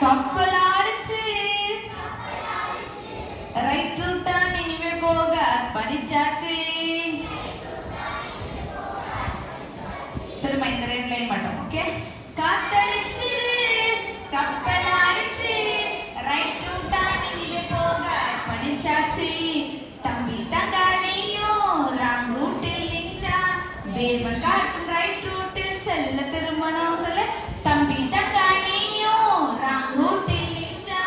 கப்பல் அடிச்சு. ரைட் ரூட்டா இனிமே போக அர்ப்பணிச்சாச்சு. திரும்ப இந்த 2 லைன் மட்டும். ஓகே, காத்தடிச்சுது கப்பல் அடிச்சு. ரைட் ரூட்டா இனிமே போக அர்ப்பணிச்சாச்சு. தம்பி தங்கானியும் ராங் ரூட்டில் நின்றா. தேவன் காட்டும் ரைட் ரூட்டில் செல்ல திருமணம் சொல்ல. தம்பி தங்கானியும் ராங் ரூட்டில் நின்றா.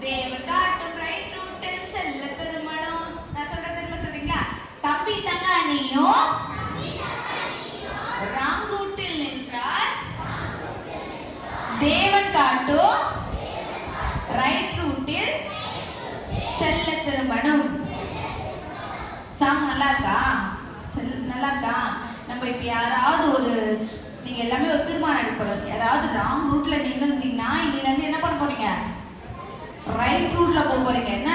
தேவன் காட்டும் ரைட் ரூட்டில் செல்ல திருமணம். நான் சொல்ற திரும்ப சொல்றீங்களா? தம்பி தங்கானியும் ராங் ரூட்டில் நின்றார். தேவன் காட்டும் ரைட் ரூட்டில் செல்ல திருமணம். சாங் நல்லா இருக்கா? நல்லா இருக்கா? நம்ம இப்ப யாராவது ஒரு நீங்க எல்லாமே ஒரு தீர்மானம் எடுக்க போறோம். யாராவது ராங் ரூட்ல நின்று இருந்தீங்கன்னா இன்னில இருந்து என்ன பண்ண போறீங்க? ரைட் ரூட்ல போக போறீங்க. என்ன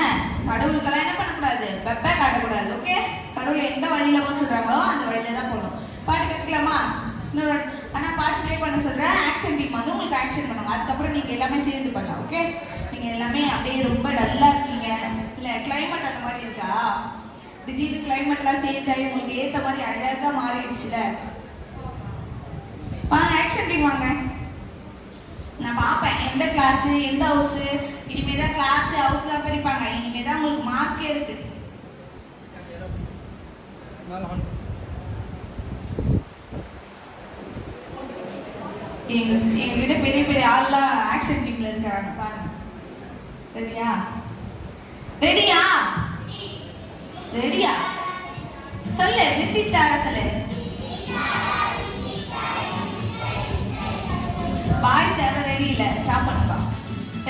கடவுளுக்கெல்லாம் என்ன பண்ணக்கூடாது? வெப்ப காட்டக்கூடாது. ஓகே, கடவுள் எந்த வழியில போக சொல்றாங்களோ அந்த வழியில தான் போகணும். பாட்டு கத்துக்கலாமா? இன்னொரு ஆனா பாட்டு ப்ளே பண்ண சொல்றேன். ஆக்ஷன் டீம் வந்து உங்களுக்கு ஆக்ஷன் பண்ணுவாங்க. அதுக்கப்புறம் நீங்க எல்லாமே சேர்ந்து பண்ணலாம். ஓகே, நீங்க எல்லாமே அப்படியே ரொம்ப டல்லா இருக்கீங்க. இல்ல கிளைமேட் அந்த மாதிரி இருக்கா? திடீர்னு கிளைமேட்லாம் சேஞ்ச் ஆகி உங்களுக்கு ஏத்த மாதிரி அழகா மாறிடுச்சுல. வாங்க ஆக்ஷன் டீம் வாங்க. நான் பார்ப்பேன் எந்த கிளாஸ் எந்த ஹவுஸ். இனிமேதான் கிளாஸ் ஹவுஸ்லாம் பிரிப்பாங்க. இனிமேதான் உங்களுக்கு மார்க்கே இருக்கு. எங்ககிட்ட பெரிய பெரிய ஆள்லாம் ஆக்ஷன் டீம்ல இருக்காங்க பாருங்க. ரெடியா? ரெடியா? ரெடியா? சொல்லு தித்தித்தார சொல்லு. பாய்ஸ் யாரும் ரெடி இல்ல. ஸ்டாப் பண்ணுப்பா.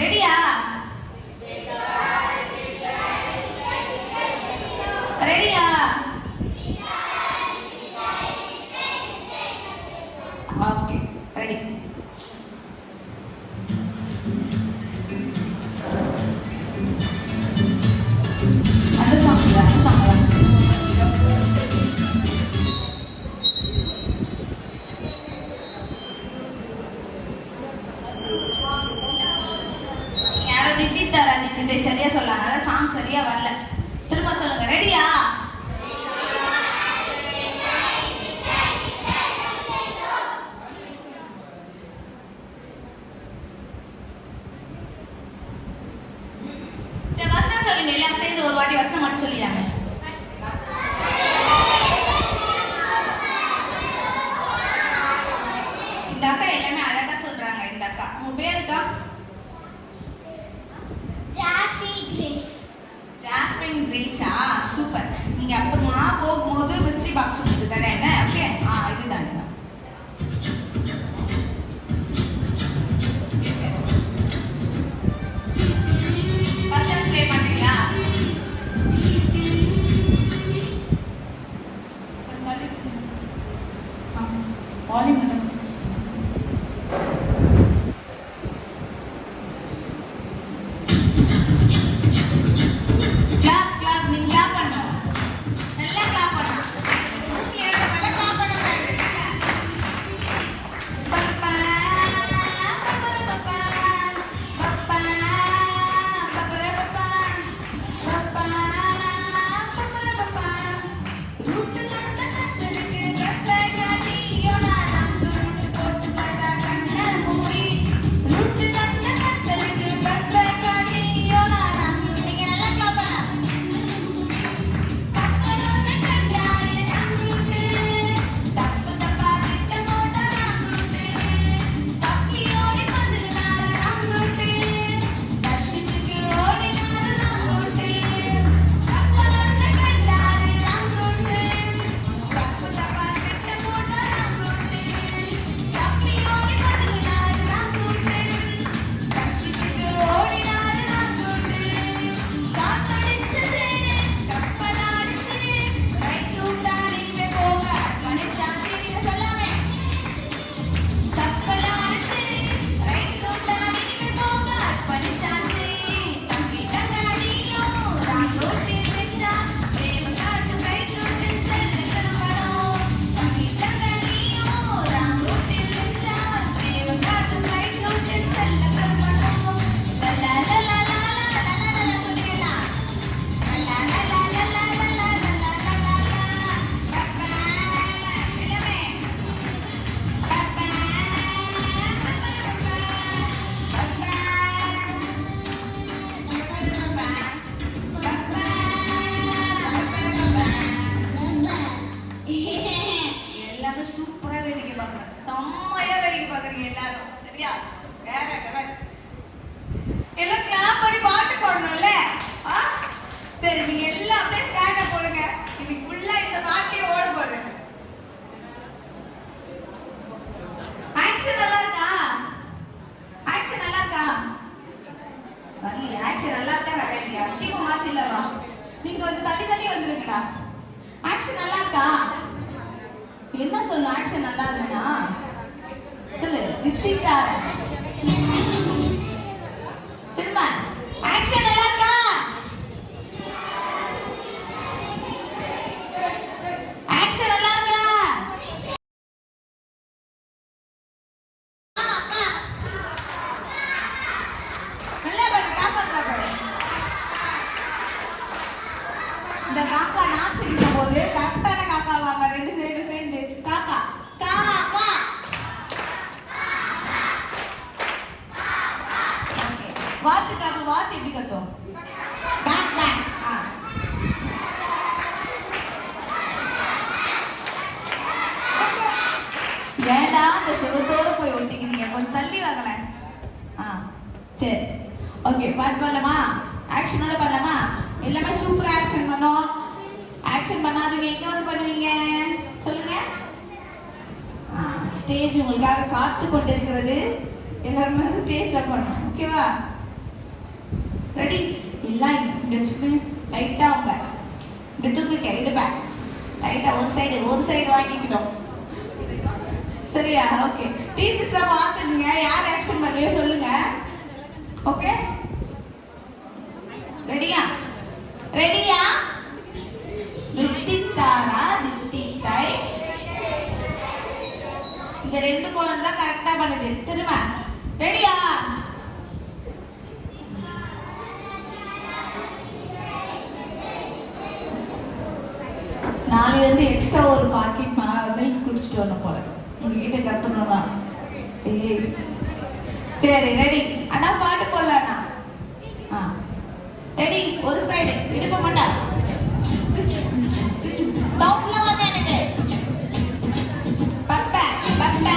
ரெடியா? ரெடியா? Okay ready. அந்த சாங் யாரும் தித்தித்தாரா தித்தித்தை சரியா சொல்லலாம். அதான் சாங் சரியா வரல. திரும்ப சொல்லுங்க. ரெடியா? சரி வசனம் சொல்லுங்க. எல்லாம் சேர்ந்து ஒரு வாட்டி வசனம் மட்டும் சொல்லிடுறாங்க. இந்த அக்கா எல்லாமே அழகா சொல்றாங்க. இந்த அக்கா உங்க பேருக்கா? ஜாஸ்மின் கிரேஸா? சூப்பர். நீங்க அப்புறமா போகும்போது மிஸ்ட்ரி பாக்ஸ் உங்களுக்கு தரேன். என்ன? ஓகே, இதுதான் இதுதான். வசனம் ப்ளே பண்றீங்களா? வரல ஆக்ஷன் நல்லா இருக்கா நல்லா இல்லையா டீம் மாத்திடலாமா நீங்க வந்து தள்ளி தள்ளி வந்துருங்கடா ஆக்ஷன் நல்லா இருக்கா என்ன சொல்லணும் ஆக்ஷன் நல்லா இருக்குன்னா இல்ல தித்திட்டா திரும்ப ஆக்ஷன் நல்லா இருக்கா ஆக்ஷன் நல்லா இருக்கா நல்லா பாரு காக்கா பாரு இந்த காக்கா நான் சிரிக்கும் போது கரெக்டான காக்கா வாங்க ரெண்டு சைடு சேர்ந்து காக்கா கா கா வாத்துக்காக வாத்து எப்படி கத்தும் பேக் பேக் வேண்டாம் அந்த சிவத்தோட போய் ஒட்டிக்கிறீங்க கொஞ்சம் தள்ளி வாங்கல சரி ஓகே பாட்டு பண்ணலாமா ஆக்ஷனோட பண்ணலாமா எல்லாமே சூப்பரா ஆக்ஷன் பண்ணோம் ஆக்ஷன் பண்ணாதவங்க எங்க வந்து பண்ணுவீங்க சொல்லுங்க ஸ்டேஜ் உங்களுக்காக காத்து கொண்டு இருக்கிறது எல்லாருமே வந்து ஸ்டேஜ்ல பண்ணணும் ஓகேவா ரெடி எல்லாம் இப்படி வச்சுட்டு லைட்டா உங்க இப்படி தூக்கிக்க இடுப்ப லைட்டா ஒரு சைடு வாங்கிக்கிட்டோம் சரியா ஓகே டீச்சர்ஸ் பார்த்துடுங்க யார் ஆக்ஷன் பண்ணலையோ சொல்லுங்க ஓகே ரெடியா ரெடியா தித்தித்தாரா தித்தித்தாய் இந்த ரெண்டு கோலம் தான் கரெக்டா பண்ணுது திரும்ப ரெடியா நாளைல இருந்து எக்ஸ்ட்ரா ஒரு பாக்கெட் மில்க் குடிச்சிட்டு வரணும் போல உங்ககிட்ட கட்டணும்னா சரி ரெடி அண்ணா பாட்டு போடலாண்ணா ரெடி ஒரு சைடு இடுப்ப மாட்டா சவுண்ட்ல வந்து எனக்கு பப்ப பப்ப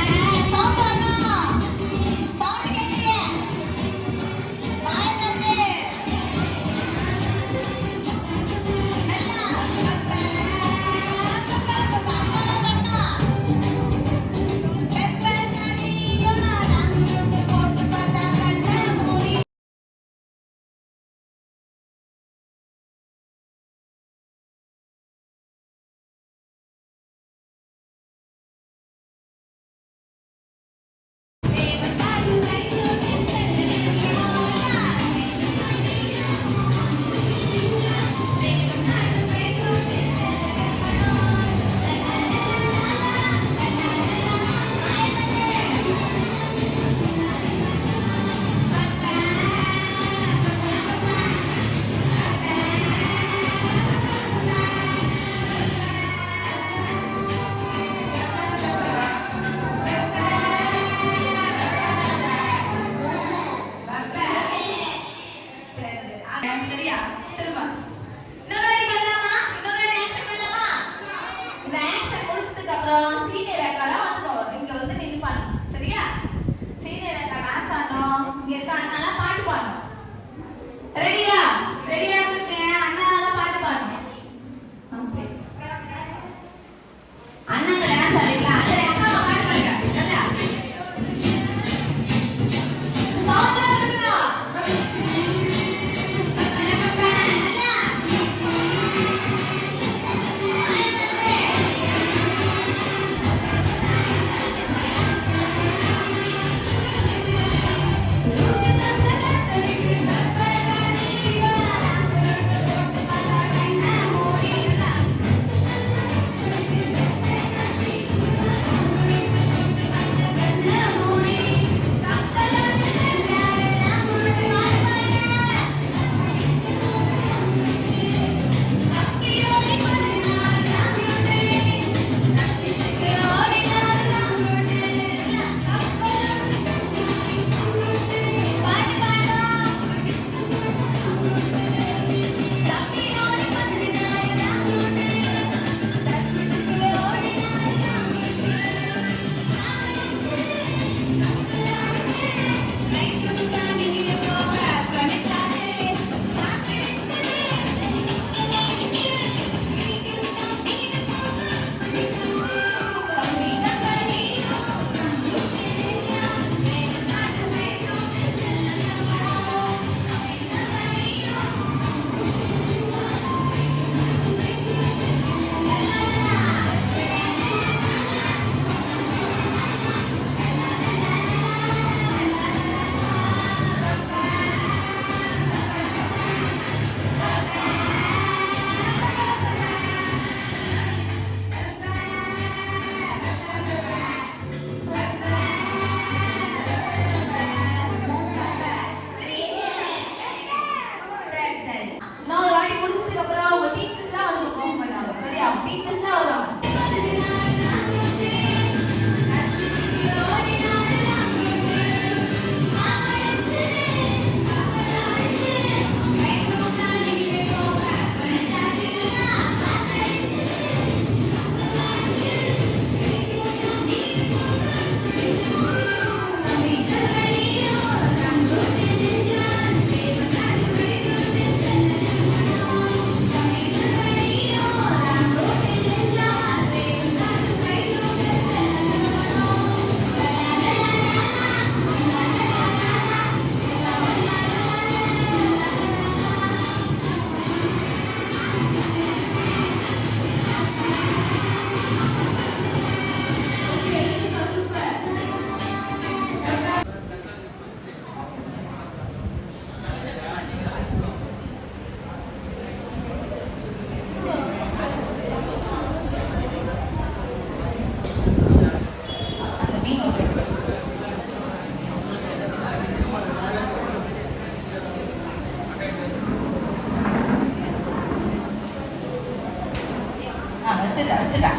வச்சிடா.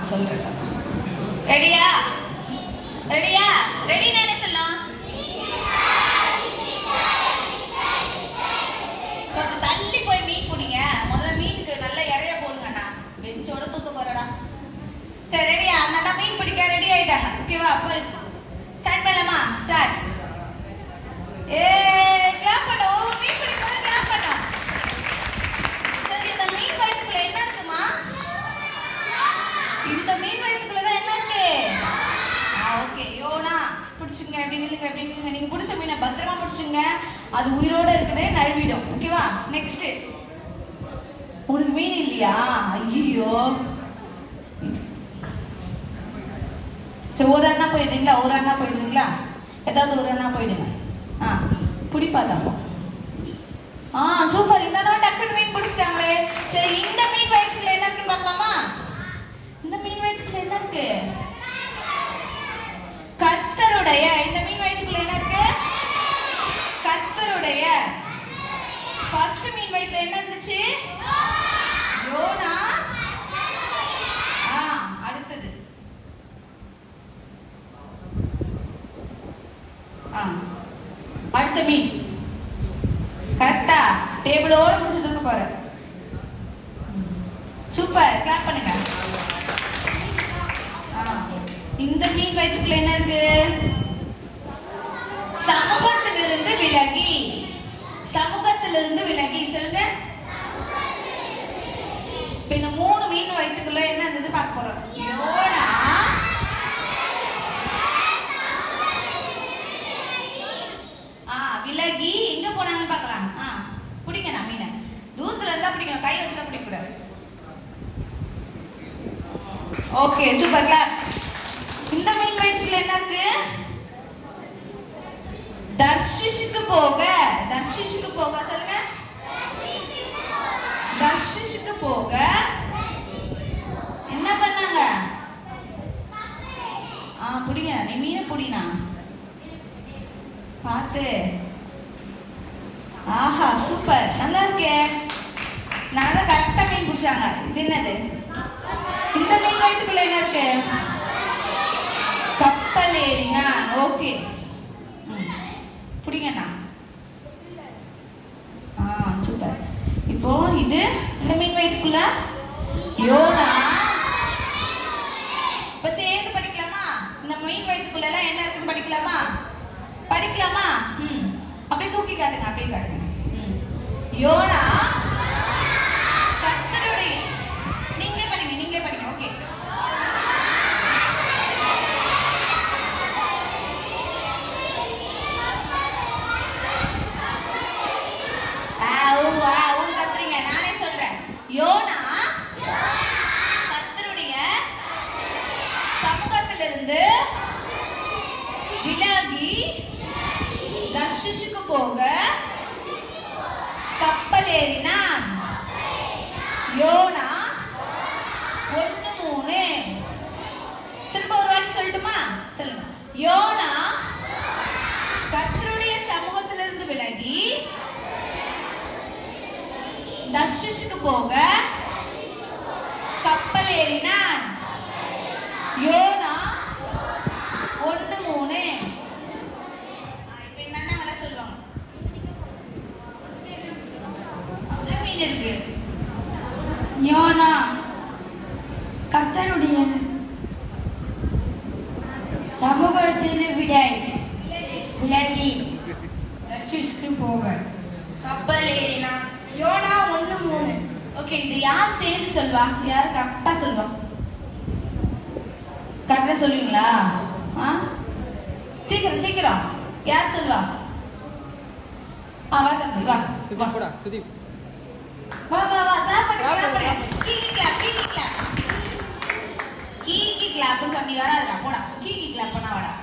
சொல்றேன். ரெடியா? ரெடினா என்ன சொல்லணும்? கொஞ்சம் தள்ளி போய் மீன் பிடிங்க. முதல்ல மீனுக்கு நல்ல இறைய போடுங்கண்ணா. பெஞ்சோட தூக்க போறடா. சரி ரெடியா? அந்த மீன் பிடிக்க ரெடி ஆயிட்டாங்க. ஓகேவா? ஸ்டார்ட் பண்ணலாமா? ஸ்டார்ட். கிளாப் பண்ணும். மீன் பிடிக்கும் கிளாப் பண்ணும். சரி, இந்த மீன் வயிற்றுக்குள்ள என்ன இருக்குமா? இந்த மீன் வயிற்றுக்குள்ள தான் என்ன இருக்கு? ஓகே, யோனா பிடிச்சுங்க. எப்படி நில்லுங்க. நீங்க பிடிச்ச மீனை பத்திரமா பிடிச்சுங்க. அது உயிரோட இருக்குதே, நழுவிடும். ஓகேவா? நெக்ஸ்ட். உங்களுக்கு மீன் இல்லையா? ஐயோ. சரி, ஒரு அண்ணா போயிடுறீங்களா? ஏதாவது ஒரு அண்ணா போயிடுங்க. பிடிப்பாதான். சூப்பர். இந்த டக்குன்னு மீன் பிடிச்சிட்டாங்களே. சரி, இந்த மீன் வயிற்றுக்குள்ள என்ன இருக்குன்னு பார்க்கலாமா? இந்த மீன் வயிற்றுக்குள்ள என்ன இருக்கு? கர்த்தருடைய. இந்த மீன் வயிற்றுக்குள்ள என்ன இருக்கு? கர்த்தருடைய. ஃபர்ஸ்ட் மீன் வயிற்றுல என்ன இருந்துச்சு? யோனா. அடுத்தது அடுத்த மீன். கரெக்டா? டேபிளோட முடிச்சு தூக்க போறேன். சூப்பர், கிளாப் பண்ணுங்க. இந்த மீன் வயிற்றுக்குள்ள என்ன இருக்கு? சமூகத்திலிருந்து விலகி. சொல்லுங்க. இப்ப இந்த 3 மீன் வயிற்றுக்குள்ள என்ன இருந்தது பார்க்க போறோம். யோனா விலகி எங்க போனாங்கன்னு பார்க்கலாம். பிடிங்கண்ணா மீனை. தூரத்துல இருந்தா பிடிக்கணும், கை வச்சுலாம் பிடிக்கக்கூடாது. Okay, super, clap. இந்த மீன் வயிற்றுக்குள்ள என்ன இருக்கு? தர்ஷிஷுக்கு போக. சொல்லுங்க. தர்ஷிஷுக்கு போக என்ன பண்ணாங்க? பிடிங்க. நீ மீனை பிடினா பார்த்து. ஆஹா, சூப்பர், நல்லா இருக்கே. நல்லா கரெக்டா மீன் பிடிச்சாங்க. இது என்னது? இந்த மீன் வயிற்றுக்குள்ள என்ன இருக்கு? கப்பல் ஏறினான். ஓகே, பிடிங்கண்ணா. சூப்பர். இப்போ இது இந்த மீன் வயிற்றுக்குள்ள யோனா. இப்ப சேர்ந்து படிக்கலாமா? இந்த மீன் வயிற்றுக்குள்ள எல்லாம் என்ன இருக்குன்னு படிக்கலாமா? அப்படியே தூக்கி காட்டுங்க. யோனா கர்த்தருடைய. நீங்களே படிங்க. ஓகே. கத்துறீங்க. நானே சொல்றேன். யோனா கர்த்தருடைய சமூகத்திலிருந்து விலகி தர்ஷிஷுக்கு போக கப்பல் ஏறினான். யோனா 1:3. திரும்ப ஒரு வாட்டி சொல்லட்டுமா? சொல்லுங்க. யோனா கர்த்தருடைய சமூகத்திலிருந்து விலகி தர்ஷிஷுக்கு போக கப்பல் ஏறினான். யோனா 1:3. இப்ப இந்த அண்ணா சொல்லுவாங்க. மீன் இருக்கு. யோனா கர்த்தருடைய சமூகத்தில் விலகி தர்ஷிஷுக்கு போக கப்பல் ஏறினான். யோனா 1:3. ஓகே, இது யார் சேர்ந்து சொல்வா? யார் கரெக்டா சொல்வா? கரெக்டா சொல்லுவீங்களா? சீக்கிரம். யார் சொல்வா? வா தம்பி, வா. கிளாப் பண்ணு. கீகி கிளாப் சொல்லி வராதுடா. போடா. கீகி கிளாப் பண்ணா வாடா.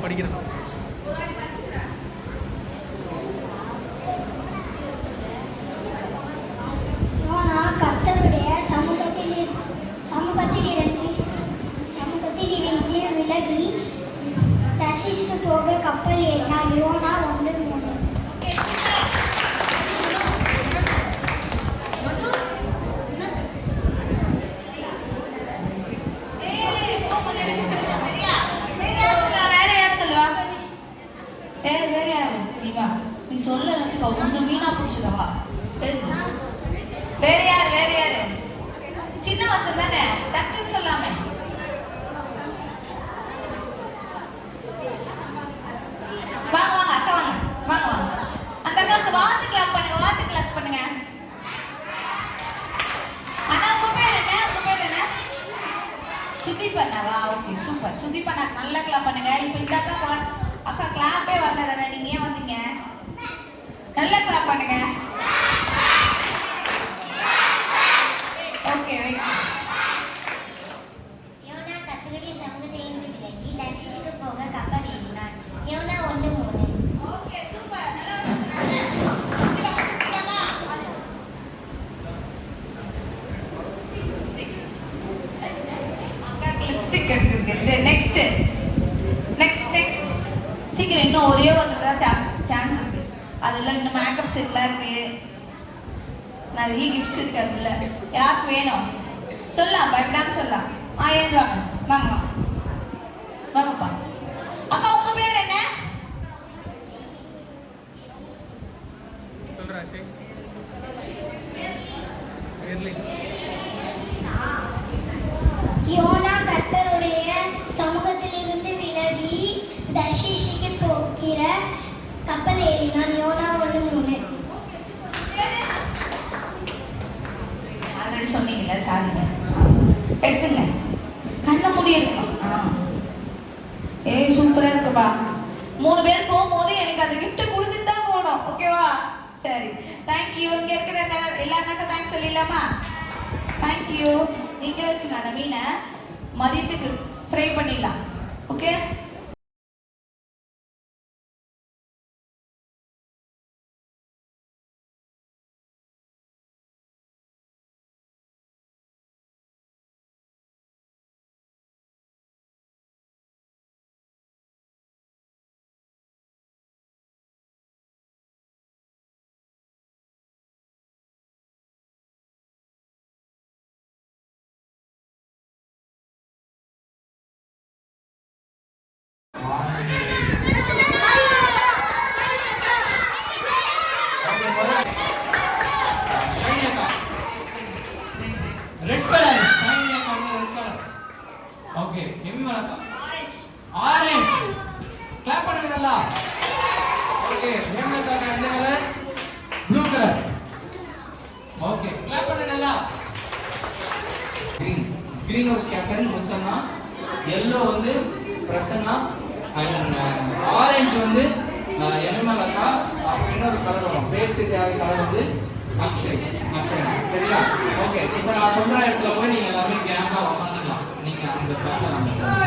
படிக்கிறேன். யோனா கர்த்தருடைய சமூகத்தில் நீ சொல்ல நினைச்சுக்கோ ஒண்ணு வீணா பிடிச்சதவா வேற யாரு சின்ன வாசம் தானே டக்குன்னு சொல்லாம வாங்க வாங்க அக்கா வாங்க அந்த அக்காவுக்கு வாத்து கிளாப் பண்ணுங்க ஆனா உங்க பேர் என்ன சுதீபண்ணாவா ஓகே சூப்பர் சுதீபண்ணா நல்லா கிளாப் பண்ணுங்க இப்போ இந்த அக்கா கிளாப்பே வரல தானே நீங்க ஏன் வந்தீங்க நல்லா கிளாப் பண்ணுங்க ஓகே யோனா கர்த்தருடைய சமூகத்திலிருந்து விலகி தர்ஷீசுக்கு போக கப்பல் ஏறினான். யோனா 1:3. ஓகே சூப்பர் நல்லா லிப்ஸ்டிக் அடிச்சிருக்கு நெக்ஸ்ட் சீக்கிரம் இன்னும் ஒரே ஒருத்தர் தான் சான்ஸ் இருக்கு அதுல இன்னும் மேக்கப் செட்லாம் இருக்கு நிறைய கிஃப்ட்ஸ் இருக்கு அதுல யாருக்கு வேணும் சொல்லலாம் பயப்படாம சொல்லலாம் ஏன் வாங்க வாங்கப்பா அக்கா உங்க பேர் என்ன யோனா கர்த்தருடைய சமூகத்திலிருந்து விலகி தர்ஷீசுக்கு போகிற கப்பல் ஏறினான். யோனா 1:3. ஆல்ரெடி சொன்னீங்கல்ல சாரிங்க எடுத்துங்க கண்ணை மூடி எடுக்கணும் சூப்பரா இருக்குப்பா 3 பேர் போகும்போது எனக்கு அந்த gift கொடுத்துட்டு தான் போகணும் ஓகேவா சரி தேங்க்யூ இங்க இருக்கிற எல்லாருக்கும் தேங்க்ஸ் சொல்லிடலாமா தேங்க்யூ நீங்க வச்சுங்க அந்த மீனை மதியத்துக்கு ஃப்ரை பண்ணிடலாம் ஓகே ரெட் கலர் ஷைனி அக்கா வந்து ரெட் கலர் ஓகே எம்மி வளக்கா ஆரஞ்சு கிளாப் பண்ணுங்க நல்லா ஓகே எம்மி அக்கா எந்த colour blue colour okay clap பண்ணுங்க நல்லா green house captain Muthanna yellow வந்து பிரசன்னா அண்ட் ஆரஞ்சு வந்து எம்மி அக்கா அப்புறம் இன்னொரு கலர் வரும் பேர் தெரியாத கலர் வந்து அக்ஷய் சரியா ஓகே இப்போ நான் சொல்ற இடத்துல போய் நீங்க எல்லாமே கேங்கா உட்காந்துக்கலாம் நீங்க அந்த பேர்ல நம்ம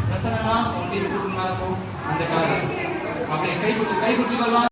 பிரசன்னா ஒண்டி விட்டு மேல போ அந்த கலர் அப்படியே கை குச்சிக்கலாம்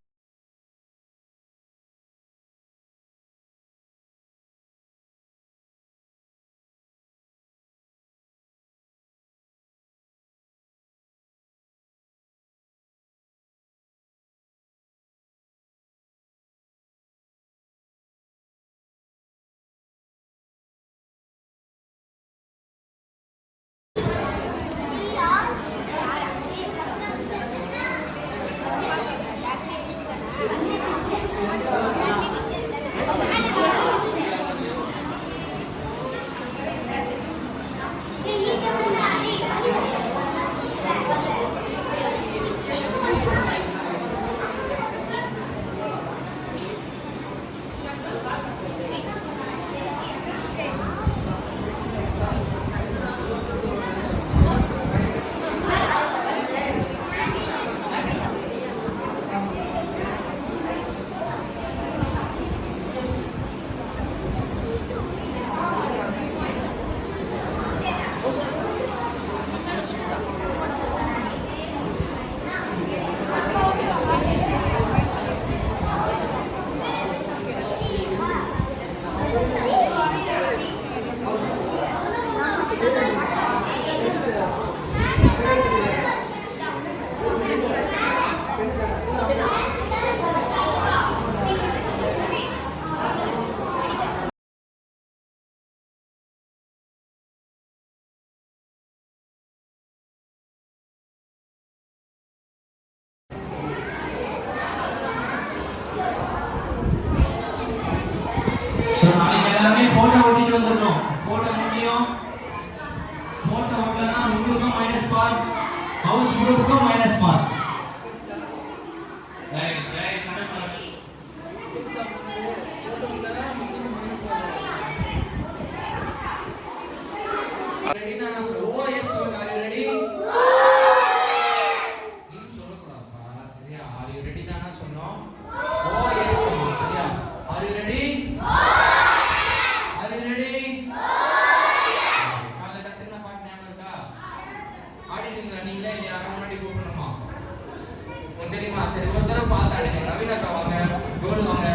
குரூப்புக்கும் மைனஸ் மார்க். ரெடி தானா சொல்லுங்க. ஓ எஸ் சொல்லுங்க. Are you ready? நீ சொல்லக்கூடாதுப்பா. சரியா? ஆர் யூ ரெடி தானா சொன்னோம். ஓ எஸ் சொல்லுங்க. சரியா? Are you ready? Are you ready? காலைல கத்துன பாட்டு ஞாபகம் இருக்கா? ஆடிட்டீங்களா நீங்களே இல்ல யாரும் முன்னாடி கூப்பிடணுமா? உங்களுக்கு தெரியுமா? சரி ஒரு தடவை பார்த்து ஆடுங்க. ரவினாக்கா வாங்க, கோடு வாங்க,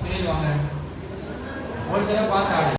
சுனில் வாங்க. ஒரு தடவை பார்த்து ஆடுங்க.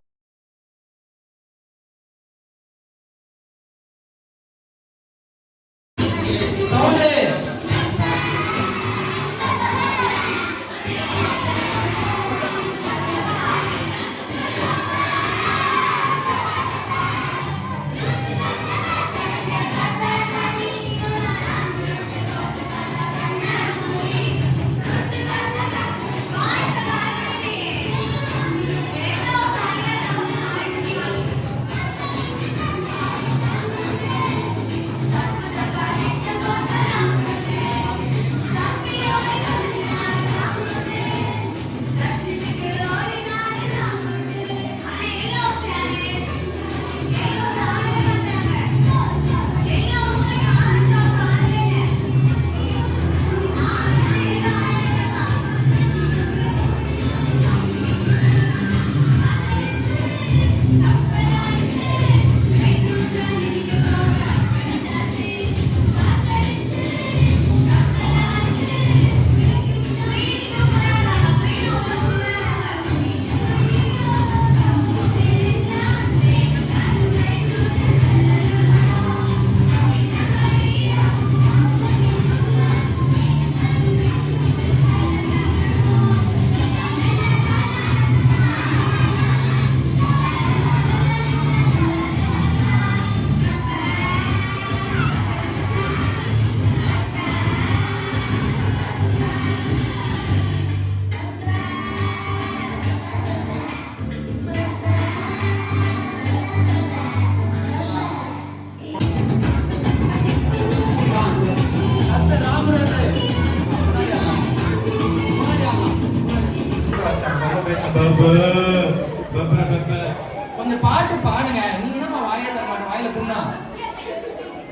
கொஞ்சம் பாட்டு பாடுங்க. நீங்க தான் வாயை தர மாட்டேன். வாயில புண்ணா,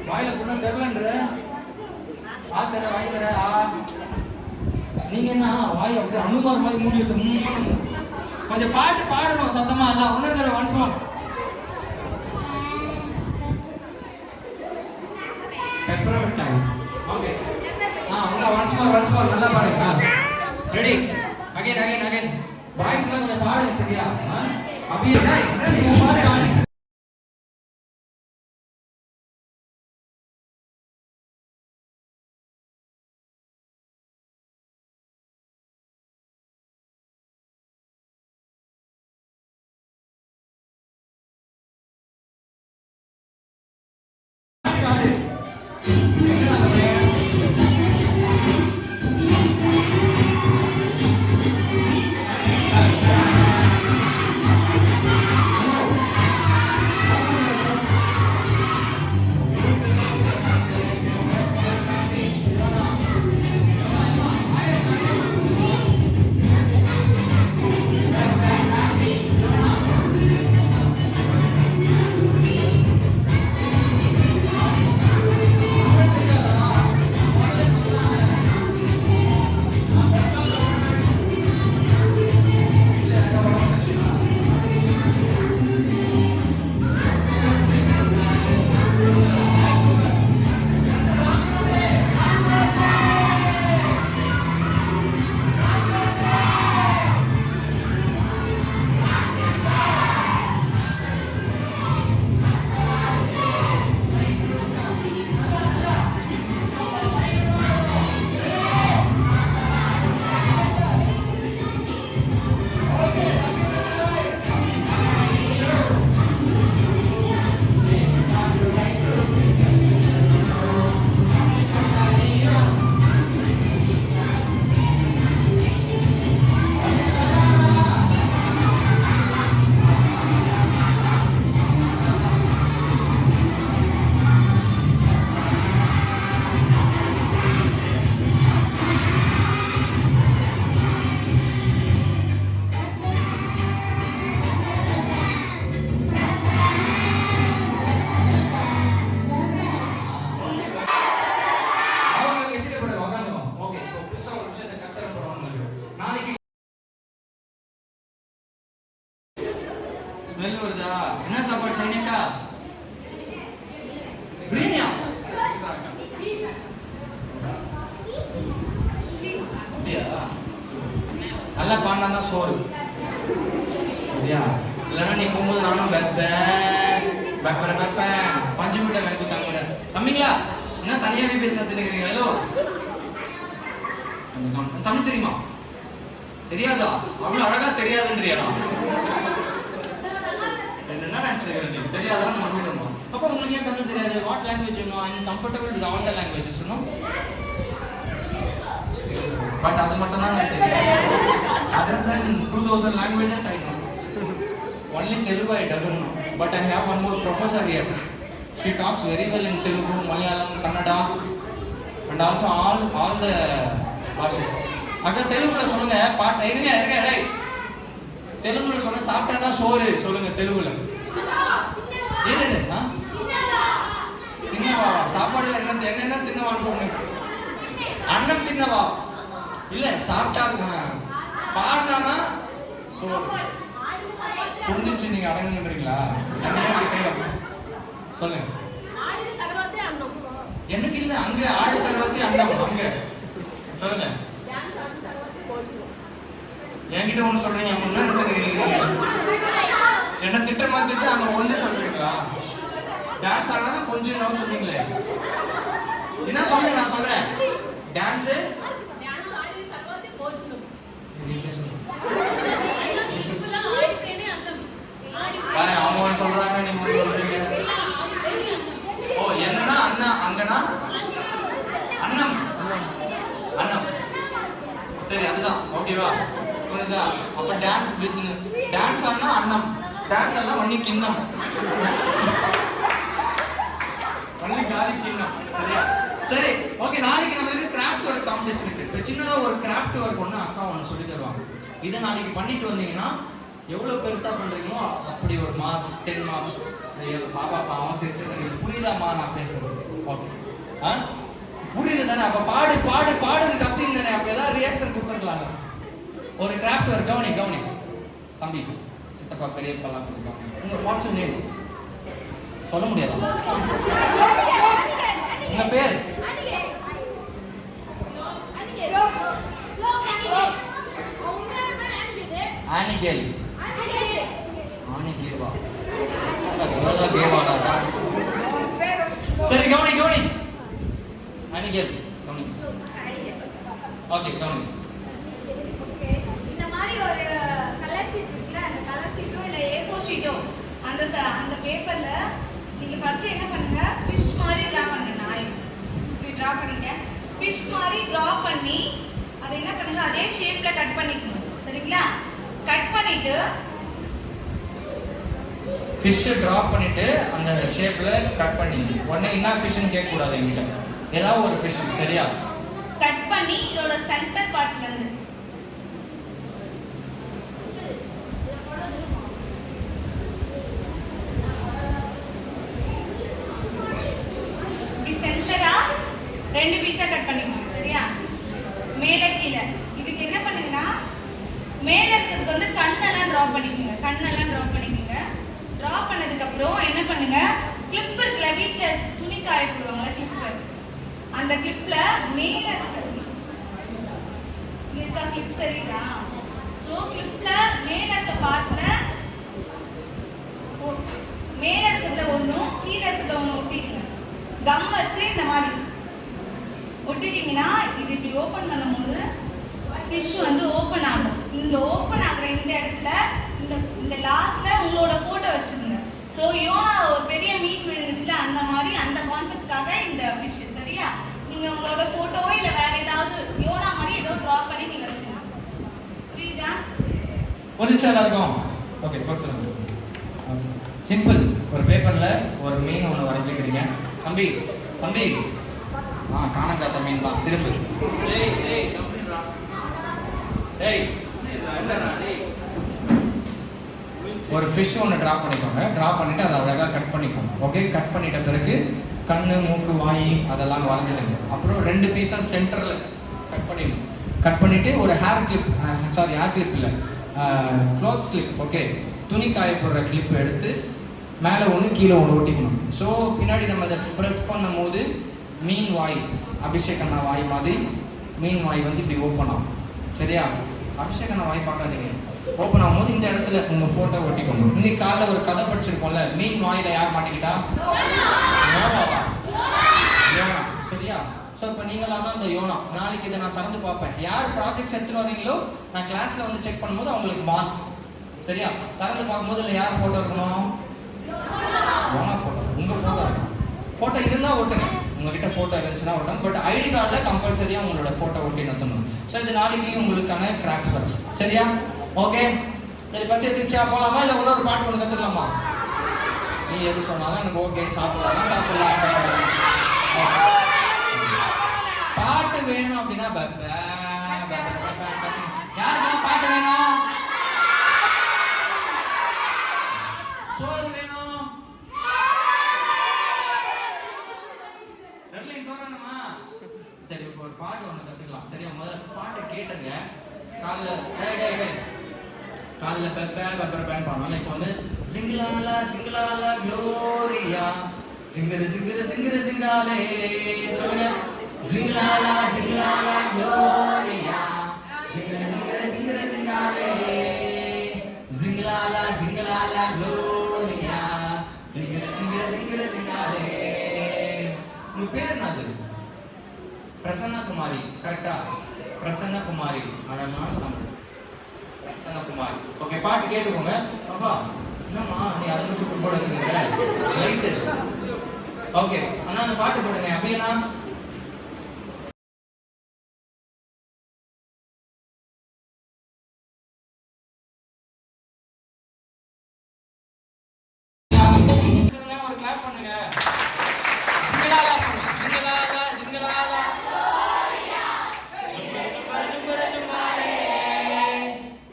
வாயில புண்ணா தெரியலன்ற ஆ தர வாய் தர ஆ. நீங்க என்ன வாய் அப்படியே அனுமார் மாதிரி மூடி வச்சு கொஞ்சம் பாட்டு பாடணும் சத்தமா. இல்ல உணர்கிற வன்சம் பெப்பரமெண்ட் டைம். ஓகே உங்க ஒன்ஸ் மோர் நல்லா பாடுங்க. ரெடி? அகைன் வாய்ஸ் எல்லாம் கொஞ்சம் பாடுங்க. சரியா? அப்படியே நீங்க பாடுங்க. நல்லா பாடினா தான் சோறு. சரியா? இல்லைன்னா நீ போகும்போது நானும் பஞ்சு மிட்டை வாங்கி கொடுத்தாங்க. தம்பிங்களா என்ன தனியாவே பேச தெரியுறீங்க? ஏதோ தமிழ் தெரியுமா? தெரியாதா? அவ்வளவு அழகா தெரியாதுன்றியாடா? என்ன நினைச்சிருக்கிறேன் தெரியாதான் நம்பிடுமா? அப்போ உங்களுக்கு ஏன் தமிழ் தெரியாது? What language you know? I am comfortable with all the languages you know. But அது மட்டும் தான் எனக்கு தெரியும். Other than 2000 languages I know. Only Telugu I doesn't know. But I have one more professor here. She talks very well in Telugu, Malayalam, Kannada, and also all the bhashas. அங்க தெலுங்குல சொல்லுங்க பாட்டு இருங்க டேய். தெலுங்குல சொல்ல சாப்பிட்டா தான் சோறு சொல்லுங்க தெலுங்குல. ஏது தின்னவா? சாப்பாடுல என்ன தின்னவான்னு சொல்லுங்க. அன்னம் தின்னவா? இல்ல சாப்பிட்டா பாடினா சோறு. புரிஞ்சிச்சு? நீங்க அடங்குன்றீங்களா? சொல்லுங்க. எனக்கு இல்ல அங்க ஆடு தருவாத்தி அன்னம் அங்க சொல்லுங்க. என்கிட்ட ஒண்ணு சொல்றீங்க, என்ன நினைச்சுக்கிறீங்க? என்ன திட்டமா திட்டு அங்க ஒண்ணு சொல்றீங்களா? டான்ஸ் ஆனா கொஞ்சம் நான் சொல்றீங்களே. என்ன சொல்றீங்க? நான் சொல்றேன் டான்ஸ் அவங்க சொல்றாங்க, நீங்க சொல்றீங்க. ஓ என்னன்னா அண்ணா அங்கனா அண்ணம் அண்ணம். சரி அதுதான் ஓகேவா? புரியுதா? அப்ப டான்ஸ் ஆனா அண்ணம், டான்ஸ் ஆனா வண்ணி கிண்ணம், வண்ணி காலி கிண்ணம். சரியா? சரி ஓகே. நாளைக்கு நம்மளுக்கு கிராஃப்ட் ஒர்க் காம்படிஷன் இருக்கு. இப்போ சின்னதா ஒரு கிராஃப்ட் ஒர்க் ஒன்று அக்கா ஒன்று சொல்லி தருவாங்க. இதை நாளைக்கு பண்ணிட்டு வந்தீங்கன்னா எவ்வளோ பெருசாக பண்ணுறீங்களோ அப்படி ஒரு மார்க்ஸ் 10 மார்க்ஸ். பாப்பா பாவம் சரி சரி இது புரியுதாம்மா நான் பேசுறது? ஓகே புரியுது தானே? அப்போ பாடுன்னு கத்திங்க தானே? அப்போ ஏதாவது ரியாக்ஷன் கொடுத்துருக்கலாங்க. ஒரு கிராஃப்ட் ஒர்க் கவனி தம்பி சித்தப்பா பெரியப்பாலாம் கொடுத்துருக்காங்க. உங்கள் வாட்ஸ் நேம் சொல்ல முடியாது? உங்க பேர்? ஆனிகேல். சரி கவனி ஆனிகேல் கவனி. ஓகே கவனி. இந்த மாதிரி ஒரு கலர் ஷீட் இருக்குல்ல, அந்த கலர் ஷீட்டோ இல்லை A4 ஷீட்டோ அந்த பேப்பர்ல நீங்க ஃபர்ஸ்ட் என்ன பண்ணுங்க, ஃபிஷ் மாதிரி டிரா பண்ணுங்க. நாய் இப்படி டிரா பண்ணிங்க. ஃபிஷ் மாதிரி டிரா பண்ணி அதை என்ன பண்ணுங்க, அதே ஷேப்ல கட் பண்ணிக்கணும். சரிங்களா? கட் பண்ணிட்டு ஃபிஷ் டிரா பண்ணிட்டு அந்த ஷேப்ல கட் பண்ணி உடனே என்ன ஃபிஷ்னு கேட்க கூடாது என்கிட்ட. ஏதாவது ஒரு ஃபிஷ். சரியா? கட் பண்ணி இதோட சென்டர் பார்ட்ல இருந்து சென்டரா 2 பீஸா கட் பண்ணிக்கணும். சரியா? மேல கீழே. இதுக்கு என்ன பண்ணுங்கன்னா மேல இருக்கிறதுக்கு வந்து கண்ணெல்லாம் டிரா பண்ணிக்கோங்க. டிரா பண்ணதுக்கு அப்புறம் என்ன பண்ணுங்க, கிளிப் இருக்குல்ல, வீட்டுல துணி காய போடுவாங்கல்ல கிளிப், அந்த கிளிப்ல மேல இருக்கிறது கிளிப் தெரியுதா? ஸோ கிளிப்ல மேல இருக்க பார்ட்ல மேல இருக்கிறதுல ஒன்றும் கீழே இருக்கிறத ஒன்று ஒட்டிடுங்க. கம் வச்சு இந்த மாதிரி ஒட்டிட்டீங்கன்னா இது இப்படி ஓப்பன் பண்ணும்போது ஃபிஷ் வந்து ஓப்பன் ஆகும். இந்த ஓப்பன் ஆகுற இந்த இடத்துல இந்த லாஸ்ட்ல உங்களோட போட்டோ வச்சுருங்க. ஸோ யோனா ஒரு பெரிய மீன் விழுந்துச்சுல, அந்த மாதிரி அந்த கான்செப்டுக்காக இந்த ஃபிஷ். சரியா? நீங்க உங்களோட போட்டோவோ இல்லை வேற ஏதாவது யோனா மாதிரி ஏதோ ட்ரா பண்ணி நீங்க வச்சுருங்க. புரியுதா? புரிச்சா இருக்கும்? ஓகே கொடுத்துருங்க. சிம்பிள். ஒரு பேப்பர்ல ஒரு மீன் ஒன்று வரைஞ்சிக்கிறீங்க. தம்பி காணங்காத்த மீன் தான். திரும்ப ஒரு ஃபிஷ் ஒன்று ட்ரா பண்ணிக்கோங்க. ட்ரா பண்ணிட்டு அதை அழகாக கட் பண்ணிக்கோங்க. ஓகே கட் பண்ணிட்ட பிறகு கண்ணு மூக்கு வாய் அதெல்லாம் வரைஞ்சிடுங்க. அப்புறம் 2 பீஸாக சென்டரில் கட் பண்ணிட்டு ஒரு ஹேர் கிளிப் இல்லை க்ளோத்ஸ் கிளிப். ஓகே துணி காய போடுற கிளிப் எடுத்து மேலே ஒன்று கீழே ஒன்று ஒட்டிக்கணும். ஸோ பின்னாடி நம்ம அதை ப்ரெஸ் பண்ணும் போது மீன் வாய், அபிஷேக் அண்ணா வாய் மாதிரி மீன் வாய் வந்து இப்படி ஓப்பன் ஆகும். சரியா? அபிஷேகம் வாய் பார்க்காதீங்க. ஓப்பன் ஆகும்போது இந்த இடத்துல உங்கள் ஃபோட்டோ ஒட்டிக்கோங்க. இன்னைக்கு காலைல ஒரு கதை படிச்சிருக்கோம்ல, மீன் வாயில யார் மாட்டிக்கிட்டா? யோனாவா? யோனா. சரியா? ஸோ இப்போ நீங்களாம் தான் இந்த யோனா. நாளைக்கு இதை நான் திறந்து பார்ப்பேன். யார் ப்ராஜெக்ட்ஸ் எடுத்துகிட்டு வரீங்களோ நான் கிளாஸில் வந்து செக் பண்ணும்போது அவங்களுக்கு மார்க்ஸ். சரியா? திறந்து பார்க்கும்போது இல்லை யார் ஃபோட்டோ இருக்கணும்? யோனா ஃபோட்டோ. உங்கள் ஃபோட்டோ இருக்கணும். ஃபோட்டோ இருந்தால் ஓட்டுங்க. உங்ககிட்ட ஃபோட்டோ இருந்துச்சுன்னா ஓட்டணும். பட் ஐடி கார்டில் கம்பல்சரியாக உங்களோட ஃபோட்டோ ஒட்டி நடத்தணும். ஸோ இது நாளைக்கு உங்களுக்கான கிராக்ஸ் ஒர்க்ஸ். சரியா? ஓகே. சரி, பஸ் எதிர்ச்சியா போகலாமா இல்லை இன்னொரு பாட்டு ஒன்று கற்றுக்கலாமா? நீ எது சொன்னாலும் எனக்கு ஓகே. சாப்பிடலாம் சாப்பிடலாம். பாட்டு வேணும் அப்படின்னா யாருக்கெல்லாம் பாட்டு வேணும்? சோறு வேணும்? சோறானமா? சரி, இப்போ ஒரு பாட்டு ஒன்று கற்றுக்கலாம். சரியா? முதல்ல பாட்டை கேட்டுங்க. காலில் பேன் பண்ணலாம். இப்போ வந்து சிங்கிளாலா சிங்கிளாலா க்ளோரியா சிங்கரு சிங்கரு சிங்கரு சிங்காலே சொல்லுங்க. சிங்கிளாலா சிங்கிளாலா க்ளோரியா சிங்கரு சிங்கரு சிங்கரு சிங்காலே சிங்கிளாலா சிங்கிளாலா க்ளோரியா சிங்கரு சிங்கரு சிங்கரு சிங்காலே. உங்க பேர் என்னது? பிரசன்னகுமாரி. கரெக்டா? பிரசன்னகுமாரி. அழகான தமிழ். பிரசன்னகுமாரி. ஓகே, பாட்டு கேட்டுக்கோங்க. அப்பா என்னம்மா நீ அதை வச்சு ஃபுட்பால் வச்சுக்கிற லைட்டு? ஓகே அண்ணா அந்த பாட்டு போடுங்க. அப்படின்னா ஒரு கிளாப் பண்ணுங்க. சிங்கலாலா சொல்லுங்க. சிங்கலாலா சிங்கலாலா ஜும்பர் ஜும்பர் ஜும்பர் ஜும்பாலே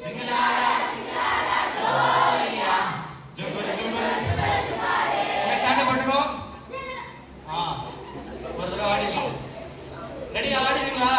சிங்கலாலா சிங்கலாலா க்ளோரியா ஜும்பர் ஜும்பர் ஜும்பாலே. சாண்டை போட்டுக்கோ. ஒரு தடவை ஆடிடலாம். ரெடியா? ஆடிடுங்களா?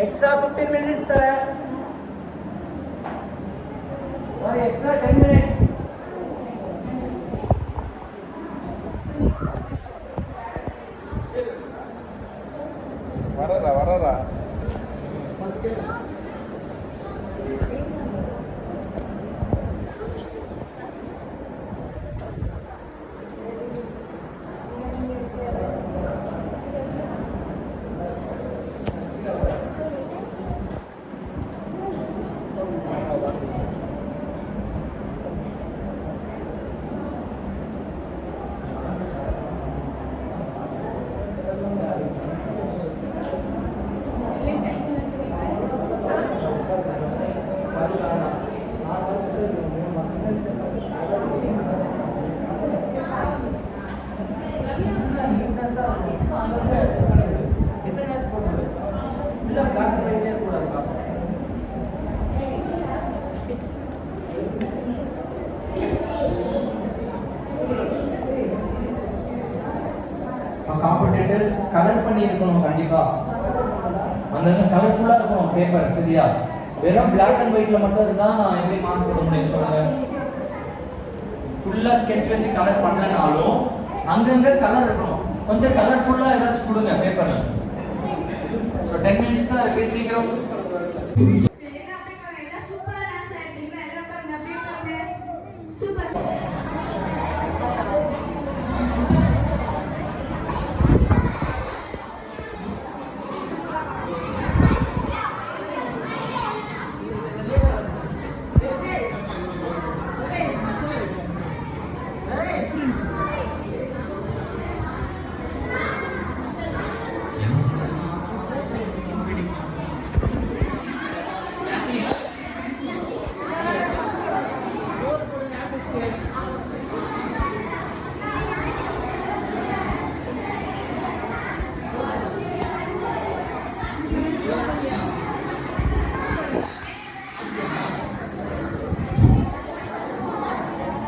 एक्स्ट्रा 15 मिनट्स तरह और एक्स्ट्रा 10 मिनट्स. வரரா காம்படிட்டர்ஸ் கலர் பண்ணி இருக்கணும். கண்டிப்பா அந்த கலர்ஃபுல்லா இருக்கணும் பேப்பர். சரியா? வெறும் பிளாக் அண்ட் ஒயிட்ல மட்டும் இருந்தா நான் எப்படி மார்க் போட முடியும் சொல்லுங்க? ஃபுல்லா ஸ்கெட்ச் வச்சு கலர் பண்ணலனாலும் அங்கங்க கலர் இருக்கணும். கொஞ்சம் கலர்ஃபுல்லா ஏதாச்சும் கொடுங்க பேப்பர்ல. ஸோ 10 மினிட்ஸ் தான் இருக்கு. சீக்கிரம்.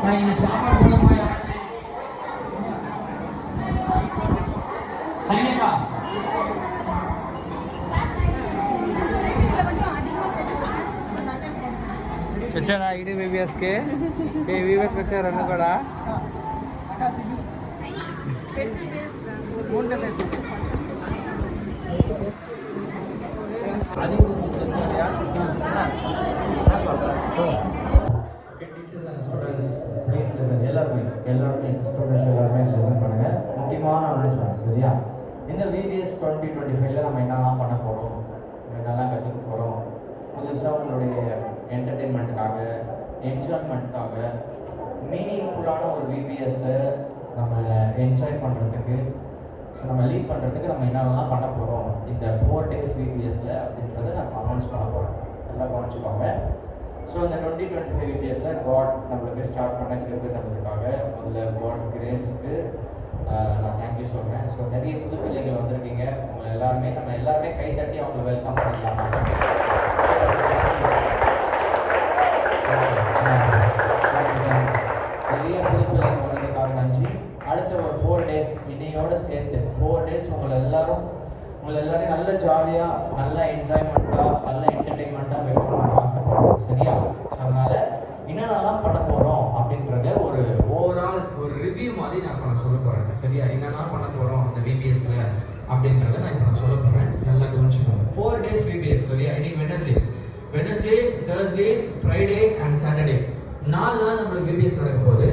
நான் இங்க சாப்பாடு போடுமா யாராச்சும் சரிங்களா? వచ్చారా ఇటు బీబీఎస్కి ఏ బీబీఎస్కి వచ్చారు అన్న కూడా எல்லாருமே ஸ்டூடெண்ட்ஸ் எல்லாருமே லிசன் பண்ணுங்க. முக்கியமான அனௌன்ஸ்மெண்ட் சரியா? இந்த VBS 2025ல நம்ம என்னெல்லாம் பண்ண போகிறோம், என்னெல்லாம் கற்றுக்க போகிறோம், புதுசாக உங்களுடைய என்டர்டெயின்மெண்ட்டுக்காக என்ஜாய்மெண்ட்டுக்காக மீனிங்ஃபுல்லான ஒரு VBSஸை நம்ம என்ஜாய் பண்ணுறதுக்கு நம்ம லீட் பண்ணுறதுக்கு நம்ம என்னெல்லாம் பண்ண போகிறோம் இந்த 4 days VBSல அப்படின்றத நம்ம அனௌன்ஸ் பண்ண போகிறோம். நல்லா கவனிச்சுக்கோங்க. ஸோ இந்த 2025 VBSஸை காட் நம்மளுக்கு ஸ்டார்ட் பண்ண கிருபை தந்ததுக்காக முதல்ல காட்ஸ் கிரேஸுக்கு நான் தேங்க்யூ சொல்கிறேன். ஸோ நிறைய புது பிள்ளைகள் வந்திருக்கீங்க. உங்களை எல்லாருமே நம்ம எல்லாருமே கை தட்டி அவங்களை வெல்கம் பண்ணலாம். நிறைய புது பிள்ளைகள் வந்ததுக்காக நன்றி. அடுத்த ஒரு 4 days இன்னையோட சேர்த்து 4 days உங்களை எல்லாரையும் நல்ல ஜாலியாக நல்ல என்ஜாய்மெண்ட்டாக நல்ல என்டர்டெயின்மெண்ட்டாக வைக்கணும்னு ஆசைப்படுறோம் சரியா? ஸோ அதனால் என்னென்னலாம் பண்ண போகிறோம் அப்படின்றத ஒரு ஓவரால் ஒரு ரிவ்யூ மாதிரி நான் இப்போ நான் சொல்ல போகிறேன் சரியா? என்னெல்லாம் பண்ண போகிறோம் இந்த VBSல அப்படின்றத நான் இப்போ நான் சொல்ல போகிறேன். நல்லா கவனிச்சுக்கோங்க. 4 days VBS சரியா? இன்னைக்கு Wednesday Thursday Friday and Saturday 4 நாள் நம்மளுக்கு VBS நடக்க போகுது.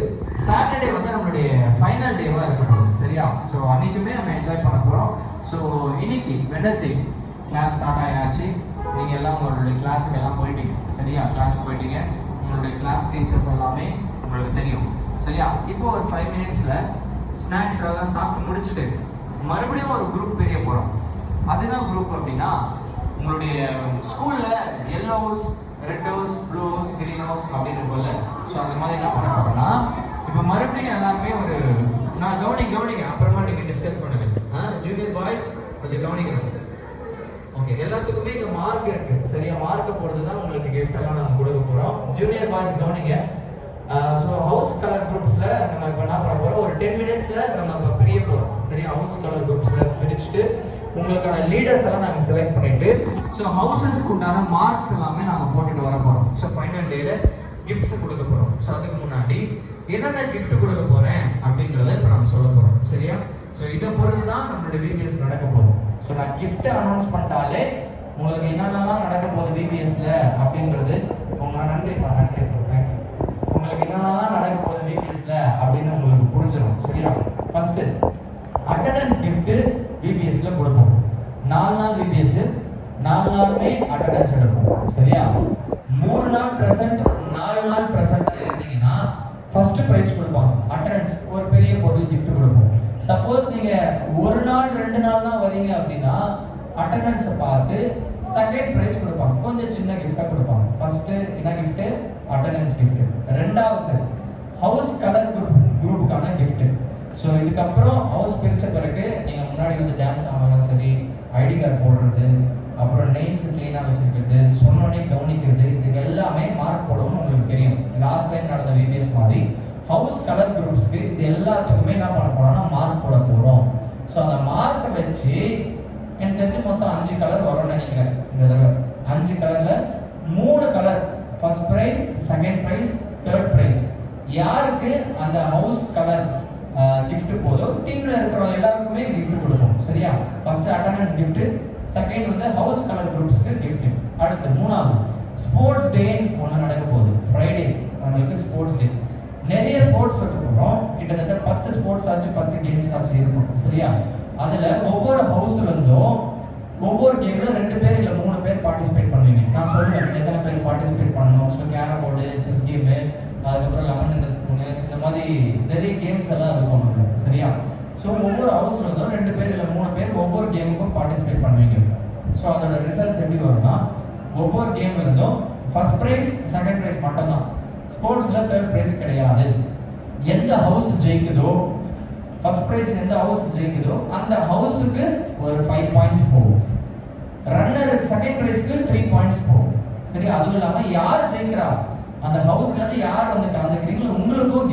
சாட்டர்டே வந்து நம்மளுடைய ஃபைனல் டேவாக இருக்கணும் சரியா? ஸோ அன்றைக்குமே நம்ம என்ஜாய் பண்ண போகிறோம். ஸோ இன்னைக்கு வெனஸ்டே கிளாஸ் ஸ்டார்ட் ஆயாச்சு. நீங்கள் எல்லாம் உங்களுடைய கிளாஸுக்கு எல்லாம் போயிட்டீங்க சரியா? கிளாஸுக்கு போயிட்டீங்க. உங்களுடைய கிளாஸ் டீச்சர்ஸ் எல்லாமே உங்களுக்கு தெரியும் சரியா? இப்போ ஒரு 5 minutesல ஸ்நாக்ஸ் எல்லாம் சாப்பிட்டு முடிச்சுட்டு மறுபடியும் ஒரு குரூப் பிரிய போகிறோம். அதுதான் குரூப் அப்படின்னா உங்களுடைய ஸ்கூலில் yellow house, red house, blue house, green house அப்படின்னு இருக்கும்ல. ஸோ அந்த மாதிரி என்ன பண்ண போகிறோம்னா இப்போ மறுபடியும் எல்லாருமே ஒரு நான் கவனிங்க அப்புறமா நீங்கள் டிஸ்கஸ் பண்ணுங்க. ஜூனியர் பாய்ஸ் கொஞ்சம் கவனிக்கணும். ஓகே, எல்லாத்துக்குமே இங்கே மார்க் இருக்கு சரியா? மார்க்கை பொறுத்து தான் உங்களுக்கு கிஃப்ட் எல்லாம் நம்ம கொடுக்க போகிறோம். ஜூனியர் பாய்ஸ் கவனிங்க. ஸோ ஹவுஸ் கலர் குரூப்ஸில் நம்ம இப்போ என்ன பண்ண போகிறோம், ஒரு 10 minutesல நம்ம இப்போ பிரிய போகிறோம் சரியா? ஹவுஸ் கலர் குரூப்ஸில் பிரிச்சுட்டு உங்களுக்கான லீடர்ஸ் எல்லாம் நாங்கள் செலக்ட் பண்ணிட்டு ஸோ ஹவுசஸ்க்கு உண்டான மார்க்ஸ் எல்லாமே நாங்கள் போட்டுட்டு வர போகிறோம். ஸோ ஃபைனல் டேல கிஃப்ட்ஸ் கொடுக்க போகிறோம். ஸோ அதுக்கு முன்னாடி என்னென்ன கிஃப்ட் கொடுக்க போகிறேன் அப்படின்றத இப்போ நம்ம சொல்ல போகிறோம் சரியா? ஸோ இதை பொறுத்து தான் நம்மளுடைய VBS நடக்க போகும். ஸோ நான் கிஃப்ட்டை அனௌன்ஸ் பண்ணிட்டாலே உங்களுக்கு என்னென்னலாம் நடக்க போகுது VBSல அப்படின்றது நன்றி தேங்க்யூ. உங்களுக்கு என்னென்னலாம் நடக்க போகுது VBSல அப்படின்னு உங்களுக்கு புரிஞ்சிடும் சரியா? ஃபர்ஸ்ட் அட்டெண்டன்ஸ் கிஃப்ட் VBSல கொடுப்போம். 4 நாள் VBS 4 நாளுமே அட்டெண்டன்ஸ் எடுப்போம் சரியா? 3 நாள் ப்ரெசென்ட் 4 நாள் ப்ரெசென்ட் இருந்தீங்கன்னா ஃபர்ஸ்ட் ப்ரைஸ் கொடுப்பாங்க. அட்டெண்டன்ஸ் ஒரு பெரிய பொருள் கிஃப்ட் கொடுப்போம். சப்போஸ் நீங்க 1 நாள் 2 நாள் தான் வரீங்க அப்படின்னா அட்டெண்டன்ஸை பார்த்து செகண்ட் ப்ரைஸ் கொடுப்பாங்க. கொஞ்சம் சின்ன கிஃப்டா கொடுப்பாங்க. ஃபர்ஸ்ட் என்ன கிஃப்ட்? Attendance gift. ரெண்டாவது ஹவுஸ் கலர் குரூப்புக்கான கிஃப்ட். ஸோ இதுக்கப்புறம் ஹவுஸ் பிரிச்ச பிறகு நீங்க முன்னாடி வந்து டான்ஸ் ஆனாலும் சரி, ஐடி கார்டு போடுறது, அப்புறம் நெயில்ஸ் கிளீனாக வச்சிருக்கிறது, சொன்னோடனே கவனிக்கிறது, இதுக்கு எல்லாமே மார்க் போடணும்னு உங்களுக்கு தெரியும். லாஸ்ட் டைம் நடந்த VBS மாதிரி ஹவுஸ் கலர் குரூப்ஸ்க்கு இது எல்லாத்துக்குமே என்ன பண்ண போறோம்னா மார்க் போட போறோம். ஸோ அந்த மார்க்கை வச்சு எனக்கு தெரிஞ்சு மொத்தம் 5 கலர் வரும்னு நினைக்கிறேன். இந்த தடவை 5 கலர்ல 3 colour first prize, second price, third prize. யாருக்கு அந்த ஹவுஸ் கலர் கிஃப்ட் போதோ டீம்ல இருக்கிறவங்க எல்லாருக்குமே கிஃப்ட் கொடுப்போம் சரியா? ஃபர்ஸ்ட் அட்டெண்டன்ஸ் கிஃப்ட், செகண்ட் வந்து ஹவுஸ் கலர் குரூப்ஸ்க்கு கிஃப்ட். அடுத்து 3வது ஸ்போர்ட்ஸ் டே ஒன்று நடக்க போகுது. ஃப்ரைடே நம்மளுக்கு ஸ்போர்ட்ஸ் டே. நிறைய ஸ்போர்ட்ஸ் வைக்க போகிறோம். கிட்டத்தட்ட 10 ஸ்போர்ட்ஸ் ஆச்சு, 10 கேம்ஸ் ஆச்சு இருக்கும் சரியா? அதில் ஒவ்வொரு ஹவுஸ்ல இருந்தும் ஒவ்வொரு கேம்ல 2 பேர் இல்லை 3 பேர் பார்ட்டிசிபேட் பண்ணுவீங்க. நான் சொல்றேன் எத்தனை பேர் பார்ட்டிசிபேட் பண்ணணும். So carrom board, chess game, அதுக்கப்புறம் லெமன் இந்த ஸ்பூனு, இந்த மாதிரி நிறைய கேம்ஸ் எல்லாம் இருக்கும் சரியா? ஸோ ஒவ்வொரு ஹவுஸ்ல இருந்தும் 2 பேர் இல்லை 3 பேர் ஒவ்வொரு கேமுக்கும் பார்ட்டிசிபேட் பண்ணுவீங்க. ஸோ அதோட ரிசல்ட்ஸ் எப்படி வரும்னா ஒவ்வொரு கேம்ல இருந்தும் ஃபர்ஸ்ட் ப்ரைஸ், செகண்ட் ப்ரைஸ் மட்டும்தான். ஸ்போர்ட்ஸ்ல தேர்ட் ப்ரைஸ் கிடையாது. எந்த ஹவுஸ் ஜெயிக்குதோ, ஃபர்ஸ்ட் ப்ரைஸ் எந்த ஹவுஸ் ஜெயிக்குதோ அந்த ஹவுஸுக்கு ஒரு 5 பாயிண்ட்ஸ் போகும். ரன்னர் செகண்ட் ப்ரைஸ்க்கு 3 பாயிண்ட்ஸ் போகும் சரி? அதுவும் இல்லாமல் யார் ஜெயிக்கிறா அந்த ஹவுஸ்ல இருந்து யார் வந்து கலந்துக்கிறீங்களோ உங்களுக்கும்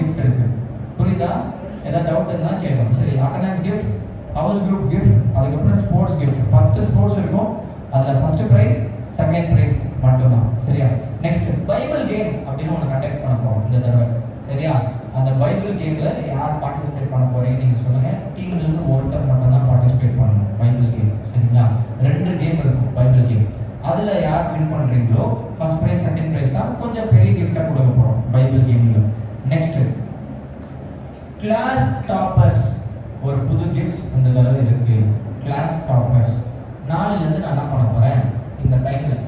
புரியுதா? ஏதாவது டவுட் இருந்தால் கேட்கணும். சரி, attendance gift, house group gift, அதுக்கப்புறம் ஸ்போர்ட்ஸ் கிஃப்ட். 10 ஸ்போர்ட்ஸ் இருக்கும். அதில் ஃபர்ஸ்ட் ப்ரைஸ் செகண்ட் ப்ரைஸ் மட்டும்தான். சரியா? நெக்ஸ்ட் பைபிள் கேம் அப்படின்னு ஒன்று கண்டக்ட் பண்ண போகிறோம் இந்த தடவை. சரியா? அந்த பைபிள் கேமில் யார் பார்ட்டிசிபேட் பண்ண போகிறீங்க நீங்கள் சொல்லுங்கள். டீம்லேருந்து ஒருத்தர் மட்டும் தான் பார்ட்டிசிபேட் பண்ணணும் பைபிள் கேம். சரிங்களா? 2 கேம் இருக்கும் பைபிள் கேம். அதில் யார் வின் பண்ணுறீங்களோ ஃபர்ஸ்ட் ப்ரைஸ் செகண்ட் ப்ரைஸ் தான் கொஞ்சம் பெரிய கிஃப்டாக கொடுக்க போகிறோம் பைபிள் கேமில். நெக்ஸ்ட் கிளாஸ் டாப்பர்ஸ், ஒரு புது கிஃப்ட்ஸ் இந்த தடவை இருக்கு. கிளாஸ் டாப்பர்ஸ் நாளையிலேருந்து நான் என்ன பண்ண போகிறேன், இந்த டைமில்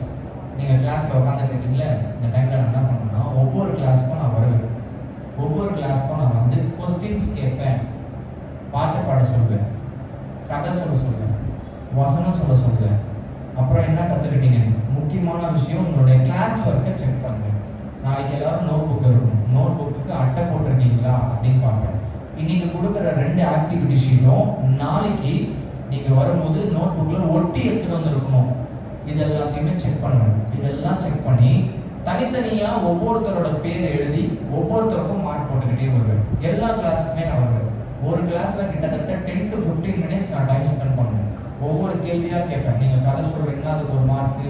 நீங்கள் கிளாஸில் உட்காந்துருக்கீங்களே, இந்த டைமில் நான் என்ன பண்ணணும்னா ஒவ்வொரு கிளாஸுக்கும் நான் வருவேன். ஒவ்வொரு கிளாஸுக்கும் நான் வந்து கொஸ்டின்ஸ் கேட்பேன், பாட்டு பாட சொல்லுவேன், கதை சொல்லுவேன், வசனம் சொல்லுவேன். அப்புறம் என்ன கற்றுக்கிட்டீங்க, முக்கியமான விஷயம் உங்களுடைய கிளாஸ் ஒர்க்கை செக் பண்ணுவேன். நாளைக்கு எல்லாரும் நோட் புக் இருக்கும், நோட் புக்கு அட்டை போட்டிருக்கீங்களா அப்படின்னு பார்ப்பேன். இன்னைக்கு கொடுக்குற 2 ஆக்டிவிட்டி ஷீட்டும் நாளைக்கு நீங்கள் வரும்போது நோட் புக்கில் ஒட்டி எடுத்துகிட்டு வந்துருக்கணும். இது எல்லாத்தையுமே செக் பண்ணுவேன். இதெல்லாம் செக் பண்ணி தனித்தனியாக ஒவ்வொருத்தரோட பேர் எழுதி ஒவ்வொருத்தருக்கும் மார்க் போட்டுக்கிட்டே வருவேன். எல்லா கிளாஸுக்குமே நான் வருவேன். ஒரு கிளாஸில் கிட்டத்தட்ட 10 to 15 minutes நான் டைம் ஸ்பெண்ட் பண்ணுவேன். ஒவ்வொரு கேள்வியாக கேட்பேன். நீங்கள் கதை சொல்கிறீங்கன்னா அதுக்கு ஒரு மார்க்கு.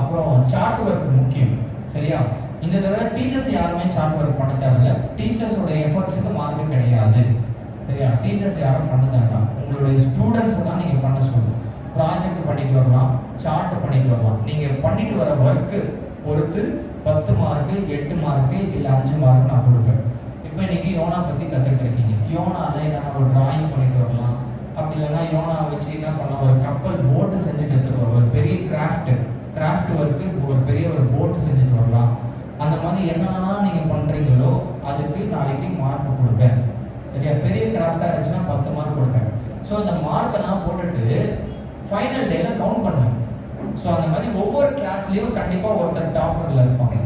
அப்புறம் சார்ட் ஒர்க் முக்கியம். சரியா? இந்த தடவை டீச்சர்ஸ் யாருமே சார்ட் ஒர்க் பண்ண தேவையில்ல. டீச்சர்ஸோட எஃபர்ட்ஸுக்கு மார்க்கு கிடையாது. சரியா? டீச்சர்ஸ் யாரும் பண்ண தேவையில்ல. உங்களுடைய ஸ்டூடெண்ட்ஸை தான் நீங்கள் பண்ண சொல்லணும். ப்ராஜெக்ட் பண்ணிட்டு வரலாம், சார்ட் பண்ணிட்டு வரலாம். நீங்கள் பண்ணிட்டு வர ஒர்க்கு பொறுத்து 10 மார்க்கு 8 மார்க்கு இல்லை 5 மார்க் நான் கொடுப்பேன். இப்போ இன்னைக்கு யோனா பற்றி கற்றுட்டு இருக்கீங்க. யோனாவில் என்ன ஒரு டிராயிங் பண்ணிட்டு வரலாம். அப்படி இல்லைன்னா யோனா வச்சு என்ன பண்ணலாம், ஒரு கப்பல் போட்டு செஞ்சுட்டு எடுத்துட்டு வரலாம். ஒரு பெரிய கிராஃப்ட் ஒர்க்கு ஒரு பெரிய ஒரு போட்டு செஞ்சுட்டு வரலாம். அந்த மாதிரி என்னென்னலாம் நீங்கள் பண்ணுறீங்களோ அதுக்கு நாளைக்கு மார்க் கொடுப்பேன். சரியா? பெரிய கிராஃப்டாக இருந்துச்சுன்னா 10 மார்க் கொடுப்பேன். ஸோ இந்த மார்க்கெல்லாம் போட்டுட்டு ஃபைனல் டேல கவுண்ட் பண்ணுவேன். ஸோ அந்த மாதிரி ஒவ்வொரு கிளாஸ்லேயும் கண்டிப்பாக ஒருத்தர் டாப்பரில் இருப்பாங்க.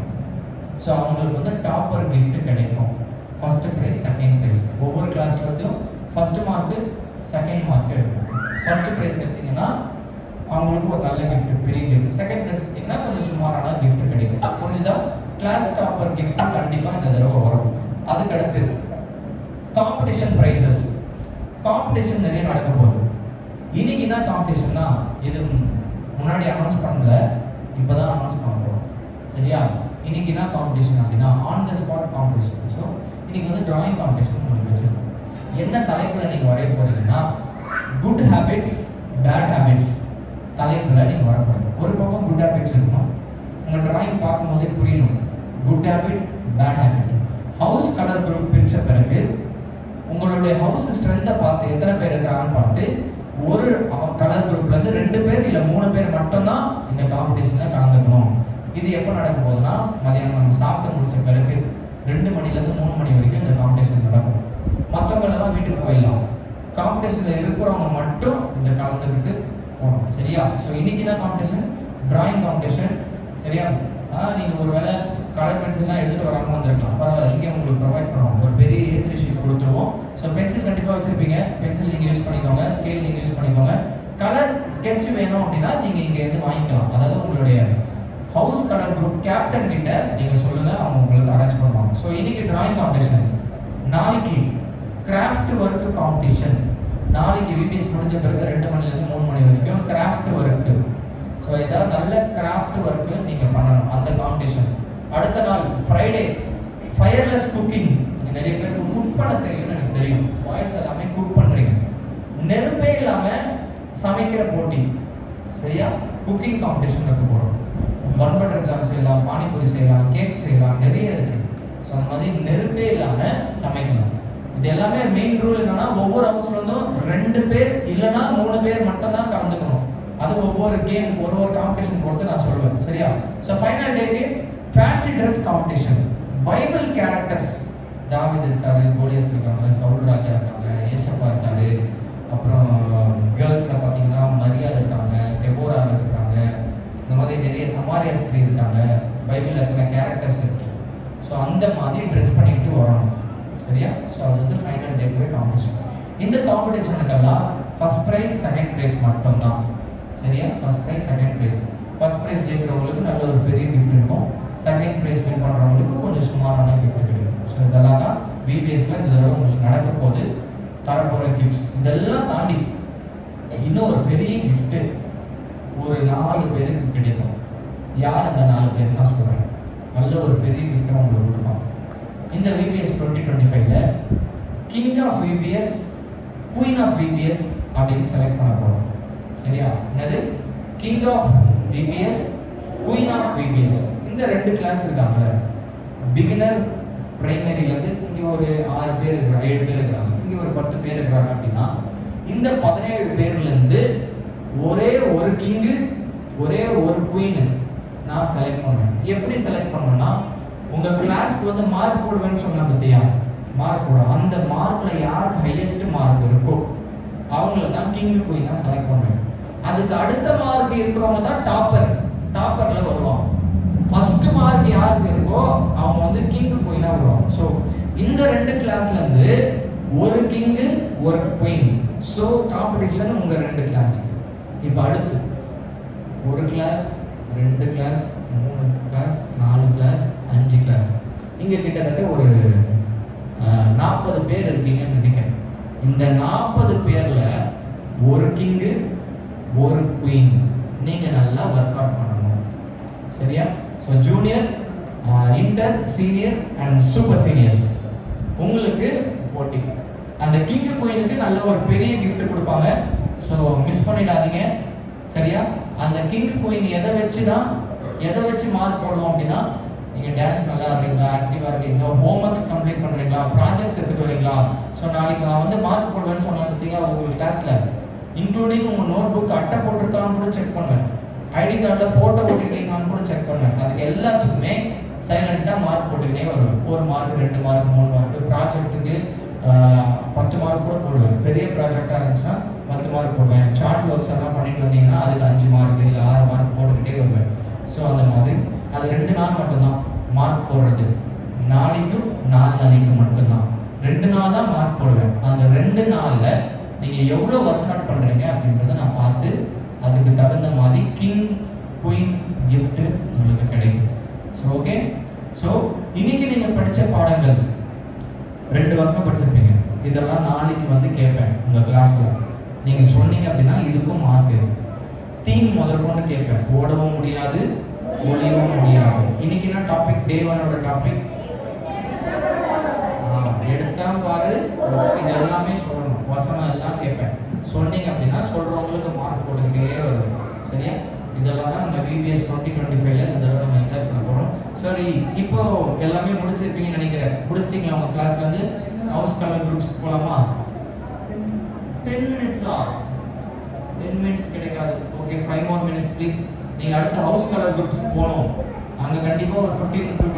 ஸோ அவங்களுக்கு வந்து டாப்பர் கிஃப்ட் கிடைக்கும். ஃபர்ஸ்ட் ப்ரைஸ் செகண்ட் ப்ரைஸ் ஒவ்வொரு கிளாஸ்லேயும் ஃபர்ஸ்ட் மார்க்கு செகண்ட் மார்க் எடுக்கும். ஃபர்ஸ்ட் ப்ரைஸ் எடுத்தீங்கன்னா அவங்களுக்கு ஒரு நல்ல கிஃப்ட், பெரிய கிஃப்ட். செகண்ட் ப்ரைஸ் எடுத்தீங்கன்னா கொஞ்சம் சுமாரான கிஃப்ட் கிடைக்கும். புரிஞ்சுதா? கிளாஸ் டாப்பர் கிஃப்ட் கண்டிப்பாக இந்த தடவை வரும். அதுக்கடுத்து காம்படிஷன் ப்ரைஸஸ். காம்படிஷன் நிறைய நடக்க போகுது. இன்னைக்கு என்ன காம்படிஷன்னா, இது முன்னாடி அனௌன்ஸ் பண்ணல, இப்போ தான் அனௌன்ஸ் பண்ண போகிறோம். சரியா? இன்னைக்கு என்ன காம்படிஷன் அப்படின்னா on the spot competition. So இன்னைக்கு வந்து டிராயிங் காம்படிஷன் உங்களுக்கு வச்சிருக்கோம். என்ன தலைப்பில் நீங்கள் வரைய போகிறீங்கன்னா குட் ஹேபிட்ஸ் பேட் ஹேபிட்ஸ் தலைப்பில் நீங்கள் வர போகிறீங்க. ஒரு பக்கம் குட் ஹேபிட்ஸ் இருக்கணும். உங்கள் டிராயிங் பார்க்கும்போதே புரியணும். Good habit bad habit. House colour group பிரித்த பிறகு உங்களுடைய ஹவுஸ் ஸ்ட்ரென்த்தை பார்த்து எத்தனை பேர் இருக்கிறாங்கன்னு பார்த்து ஒரு கலர் குரூப்லேருந்து 2 பேர் இல்லை 3 பேர் மட்டும்தான் இந்த காம்படிஷனில் கலந்துக்கணும். இது எப்போ நடக்க போகுதுன்னா மதியானம் நம்ம சாப்பிட்டு முடிச்ச பிறகு 2 மணிலேருந்து 3 மணி வரைக்கும் இந்த காம்படிஷன் நடக்கும். மற்றவங்களெல்லாம் வீட்டுக்கு போயிடலாம். காம்படிஷனில் இருக்கிறவங்க மட்டும் இந்த கலந்துக்கிட்டு போகணும். சரியா? ஸோ இன்னைக்கு தான் காம்படிஷன் டிராயிங் காம்படிஷன். சரியா? நீங்கள் ஒரு வேளை கலர் பென்சில்லாம் எடுத்துகிட்டு வராமல் வந்திருக்கலாம். பரவாயில்ல, இங்கே உங்களுக்கு ப்ரொவைட் பண்ணுவோம். ஒரு பெரிய A3 ஷீட் கொடுத்துருவோம். ஸோ பென்சில் கண்டிப்பாக வச்சுருப்பீங்க. பென்சில் நீங்கள் யூஸ் பண்ணிக்கோங்க, ஸ்கேல் நீங்கள் யூஸ் பண்ணிக்கோங்க. கலர் ஸ்கெட்ச் வேணும் அப்படின்னா நீங்கள் இங்கேருந்து வாங்கிக்கலாம். அதாவது உங்களுடைய ஹவுஸ் கலர் குரூப் கேப்டன் கிட்ட நீங்கள் சொல்லுங்கள், அவங்க உங்களுக்கு அரேஞ்ச் பண்ணுவாங்க. ஸோ இன்னைக்கு டிராயிங் காம்படிஷன், நாளைக்கு கிராஃப்ட் ஒர்க் காம்படிஷன். நாளைக்கு விபிஎஸ் முடிஞ்ச பிறகு 2 மணிலேருந்து 3 மணி வரைக்கும் கிராஃப்ட் ஒர்க்கு. ஸோ ஏதாவது நல்ல கிராஃப்ட் ஒர்க்கு நீங்கள் பண்ணணும் அந்த காம்படிஷன். அடுத்த நாள் ஃப்ரைடே ஃபயர்லெஸ் குக்கிங். நிறைய பேருக்கு குக் பண்ண தெரியும்னு எனக்கு தெரியும். பாய்ஸ் எல்லாமே குக் பண்ணுறீங்க. நெருப்பே இல்லாமல் சமைக்கிற போட்டி. சரியா? குக்கிங் காம்படிஷன் வைக்க போகிறோம். பன் பட்டர் ஜாம் செய்யலாம், பானிபூரி செய்யலாம், கேக் செய்யலாம், நிறைய இருக்குது. ஸோ அந்த மாதிரி நெருப்பே இல்லாமல் சமைக்கணும். இது எல்லாமே மெயின் ரூல் என்னன்னா ஒவ்வொரு ஹவுஸ்லேருந்தும் 2 பேர் இல்லைன்னா 3 பேர் மட்டும் தான் கலந்துக்கணும். அது ஒவ்வொரு கேம் ஒரு காம்படிஷன் பொறுத்து நான் சொல்லுவேன். சரியா? ஸோ ஃபைனல் டேக்கு fancy dress competition. Bible characters, தாவீது இருக்காரு, கோலியத் இருக்காங்க, சவுல் ராஜா இருக்காங்க, ஏசப்பா இருக்காரு. அப்புறம் கேர்ள்ஸில் பார்த்தீங்கன்னா மரியாள் இருக்காங்க, தெபோரா இருக்காங்க. இந்த மாதிரி நிறைய சமாரியா ஸ்திரீ இருக்காங்க. பைபிளில் இருக்கிற கேரக்டர்ஸ் இருக்கு. ஸோ அந்த மாதிரி ட்ரெஸ் பண்ணிக்கிட்டு வரணும். சரியா? ஸோ அது வந்து ஃபைனல் டேக்கு காம்படிஷன். இந்த காம்படிஷனுக்கெல்லாம் ஃபர்ஸ்ட் ப்ரைஸ் செகண்ட் ப்ரைஸ் மட்டும்தான். சரியா? First prize second prize. First prize ஜெயிக்கிறவங்களுக்கு நல்ல ஒரு பெரிய கிஃப்ட் இருக்கும். செகண்ட் ப்ரைஸ் வின் பண்ணுறவங்களுக்கு கொஞ்சம் சுமாரான கிஃப்ட் கிடைக்கும். ஸோ இதெல்லாம் தான் விபிஎஸ்ல இந்த தடவை உங்களுக்கு நடக்க போது தரப்போகிற கிஃப்ட்ஸ் இதெல்லாம் தாண்டி இன்னும் ஒரு பெரிய கிஃப்ட்டு ஒரு 4 பேருக்கு கிடைக்கும். யார் அந்த 4 பேர் நான் சொல்கிறேன். நல்ல ஒரு பெரிய கிஃப்ட்டை உங்களுக்கு கொடுப்பாங்க. இந்த விபிஎஸ் 2025ல king of VBS, queen of VBS அப்படின்னு செலக்ட் பண்ண போகிறோம். சரியா? என்னது? King of VBS, queen of VBS. இந்த 2 கிளாஸ் இருக்காங்கல்ல, பிகினர் பிரைமரியிலேருந்து இங்கே ஒரு 6 பேர் இருக்கிறாங்க, 7 பேர் இருக்கிறாங்க, இங்கே ஒரு 10 பேர் இருக்கிறாங்க. அப்படின்னா இந்த 17 பேர்லேருந்து ஒரே ஒரு கிங்கு, ஒரே ஒரு குயின் நான் செலக்ட் பண்ணுவேன். எப்படி செலக்ட் பண்ணுவேன்னா, உங்கள் கிளாஸ்க்கு வந்து மார்க் போடுவேன்னு சொன்னேன் பார்த்தியா, மார்க் போடுவேன். அந்த மார்க்கில் யாருக்கு ஹையஸ்ட் மார்க் இருக்கோ அவங்கள தான் கிங்கு குயினாக செலக்ட் பண்ணுவேன். அதுக்கு அடுத்த மார்க் இருக்கிறவங்க தான் டாப்பரில் வருவாங்க. ஃபர்ஸ்ட் மார்க் யாருக்கு இருக்கோ அவங்க வந்து கிங்கு குயினாக வருவாங்க. ஸோ இந்த 2 கிளாஸ்லேருந்து ஒரு கிங்கு ஒரு குயின். ஸோ காம்படிஷன் உங்கள் 2 கிளாஸ். இப்போ அடுத்து 1 class, 2 class, 3 class, 4 class, 5 class. இங்கே கிட்டத்தட்ட ஒரு 40 பேர் இருக்கீங்கன்னு நினைக்கிறேன். இந்த 40 பேரில் ஒரு கிங்கு ஒரு குயின் நீங்கள் நல்லா ஒர்க் அவுட் பண்ணணும். சரியா? So junior, inter, senior and super seniors உங்களுக்கு போட்டி. அந்த கிங்கு குயினுக்கு நல்ல ஒரு பெரிய கிஃப்ட் கொடுப்பாங்க. ஸோ மிஸ் பண்ணிடாதீங்க. சரியா? அந்த கிங்கு குயின் எதை வச்சு மார்க் போடுவோம் அப்படின்னா, நீங்கள் டான்ஸ் நல்லா இருக்கீங்களா, ஆக்டிவாக இருக்கீங்களா, ஹோம்ஒர்க்ஸ் கம்ப்ளீட் பண்ணுறீங்களா, ப்ராஜெக்ட்ஸ் எடுத்துகிட்டு வரீங்களா. ஸோ நாளைக்கு நான் வந்து மார்க் போடுவேன்னு சொன்னேன் பார்த்தீங்கன்னா, உங்கள் கிளாஸில் இன்க்ளூடிங் உங்கள் நோட் புக் அட்டை போட்டிருக்கான்னு கூட செக் பண்ணுவேன், ஐடி கார்டில் ஃபோட்டோ போட்டுருக்கீங்களான்னு கூட செக் பண்ணுவேன். அதுக்கு எல்லாத்துக்குமே சைலண்ட்டாக மார்க் போட்டுக்கிட்டே வருவேன். 1 மார்க், 2 மார்க், 3 மார்க். ப்ராஜெக்ட்டுக்கு 10 மார்க் கூட போடுவேன். பெரிய ப்ராஜெக்டாக இருந்துச்சுன்னா 10 மார்க் போடுவேன். சார்ட் ஒர்க்ஸ் எல்லாம் பண்ணிட்டு வந்தீங்கன்னா அதுக்கு 5 மார்க் இல்லை 6 மார்க் போட்டுக்கிட்டே வருவேன். ஸோ அந்த மாதிரி அது 2 நாள் மட்டும்தான் மார்க் போடுறது. நாளைக்கும் 4 நாளைக்கு மட்டும்தான் 2 நாள் தான் மார்க் போடுவேன். அந்த 2 நாளில் நீங்கள் எவ்வளோ ஒர்க் அவுட் பண்ணுறீங்க அப்படின்றத நான் பார்த்து அதுக்கு தகுந்த மாதிரி கிங் குயின் கிஃப்ட்டு உங்களுக்கு கிடைக்கும். So okay. ஸோ இன்னைக்கு நீங்கள் படித்த பாடங்கள் 2 வருஷம் படிச்சிருப்பீங்க. இதெல்லாம் நாளைக்கு வந்து கேட்பேன் உங்கள் கிளாஸில். நீங்கள் சொன்னீங்க அப்படின்னா இதுக்கும் மார்க் இருக்கும். தீம் முதற்கொண்டு கேட்பேன். ஓடவும் முடியாது, ஒளியவும் முடியாது. இன்னைக்கு என்ன டாபிக்? டே 1ஓட டாபிக் எடுத்தா பாரு. இது எல்லாமே சொல்லணும், வசனம் எல்லாம் கேட்பேன். சொன்னீங்க அப்படின்னா சொல்றவங்களுக்கு மார்க் போட்டுக்கிட்டே வருது. சரியா? இதெல்லாம் தான் நம்ம விபிஎஸ் 2025ல இந்த தடவை நம்ம என்ஜாய் பண்ண போறோம். சரி, இப்போ எல்லாமே முடிச்சிருப்பீங்கன்னு நினைக்கிறேன். முடிச்சிட்டீங்களா? உங்க கிளாஸ்ல இருந்து ஹவுஸ் கலர் குரூப்ஸ் போலாமா? 10 மினிட்ஸா? 10 மினிட்ஸ் கிடைக்காது. Okay, 5 more minutes please. நீங்க அடுத்த ஹவுஸ் கலர் குரூப்ஸ் போகணும். அங்க கண்டிப்பா ஒரு 15 to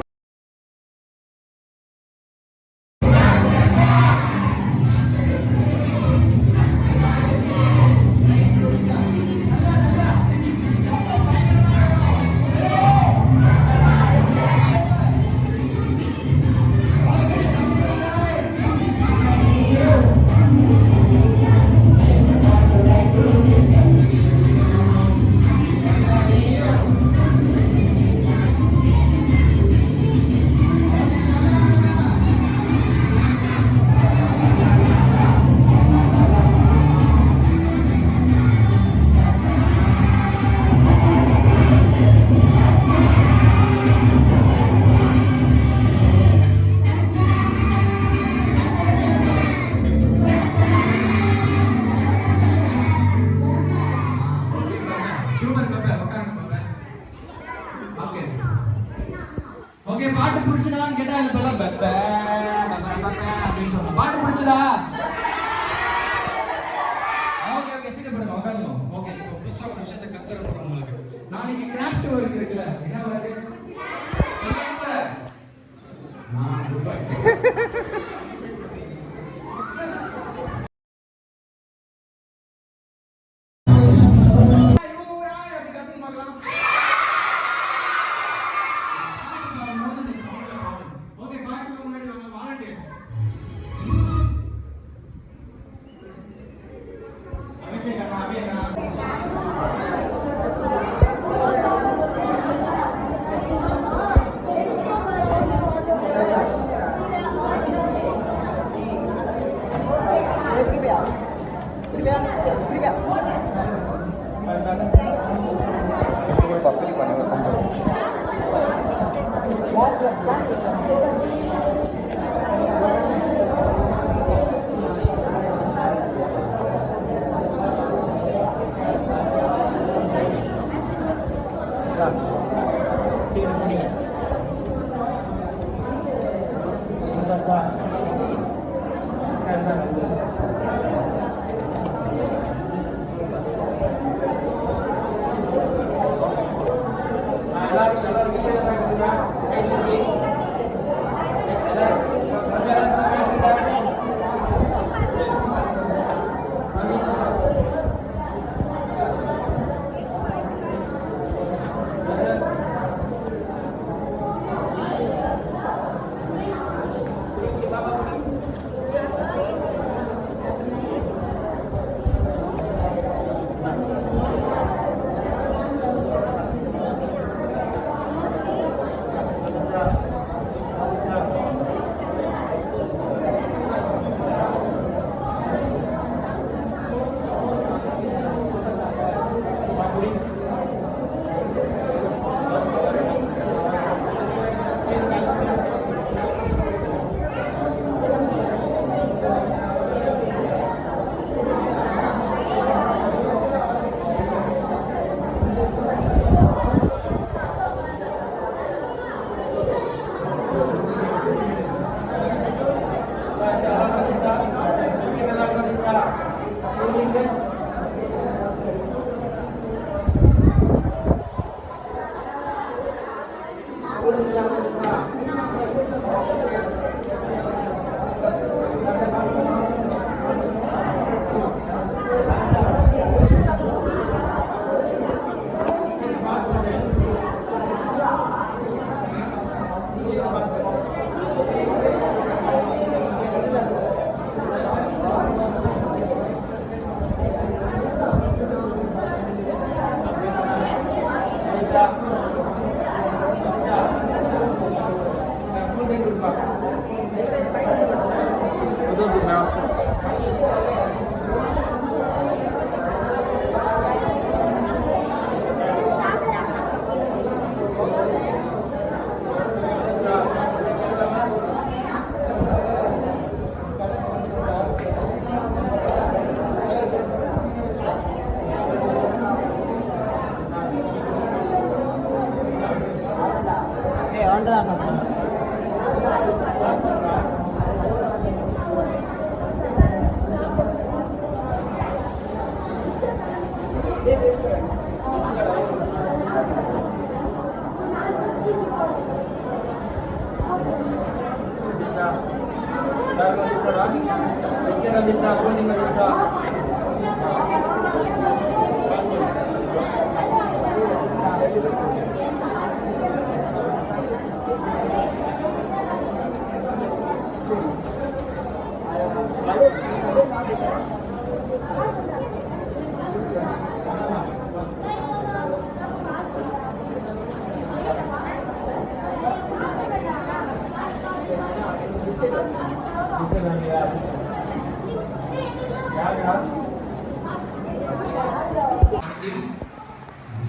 ஓகே. பாட்டு பிடிச்சதான்னு கேட்டா இப்பெல்லாம் அப்படின்னு சொன்னா பாட்டு பிடிச்சதா? ஓகே ஓகே, சீக்கிரம் உட்காந்துங்க. ஓகே, இப்போ புதுசா ஒரு விஷயத்தை கத்துற போறோம் உங்களுக்கு. நாளைக்கு கிராஃப்ட் ஒர்க் இருக்குல்ல, என்ன work?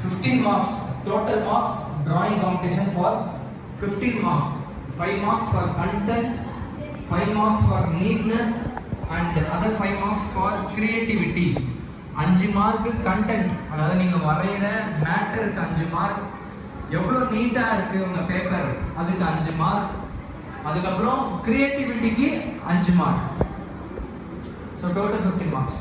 15 marks, total marks, drawing competition for 15 marks, 5 marks for content, 5 marks for neatness and other 5 marks for creativity. 5 mark content, அதாவது நீங்கள் வரைகிற மேட்டருக்கு 5 மார்க், எவ்வளோ நீட்டாக இருக்குது உங்கள் பேப்பர் அதுக்கு 5 மார்க், அதுக்கப்புறம் கிரியேட்டிவிட்டிக்கு 5 மார்க். So total 15 marks.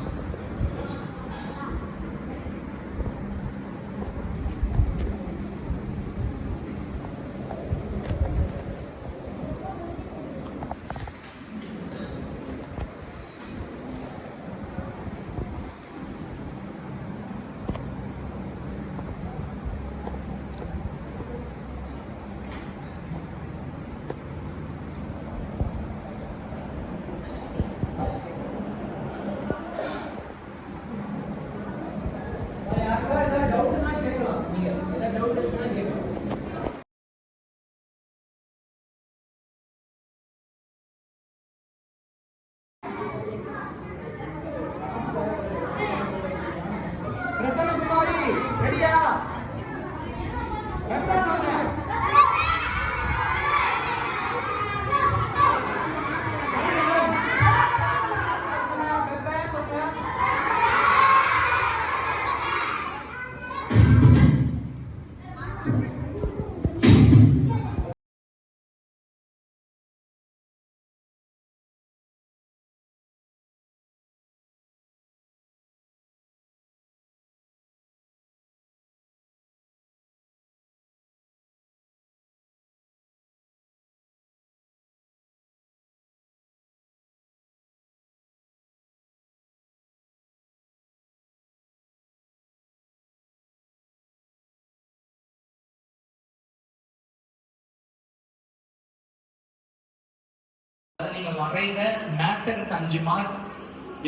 நீங்க வரைகிற மேட்டருக்கு 5 மார்க்,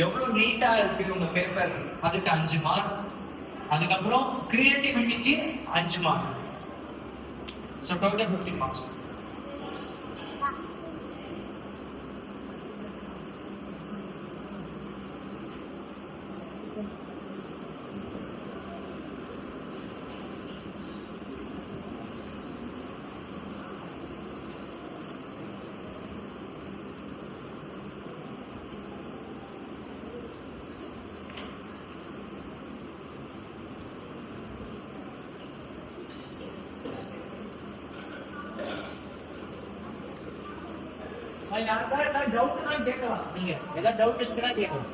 எவ்வளவு நீட்டா இருக்குது உங்க பேப்பர் அதுக்கு 5 மார்க், அதுக்கப்புறம் கிரியேட்டிவிட்டிக்கு 5 மார்க். So total 50 marks. யாருக்காவது டவுட் தான் கேட்கலாம். நீங்க ஏதாவது டவுட் இருந்துச்சுன்னா கேட்கலாம்.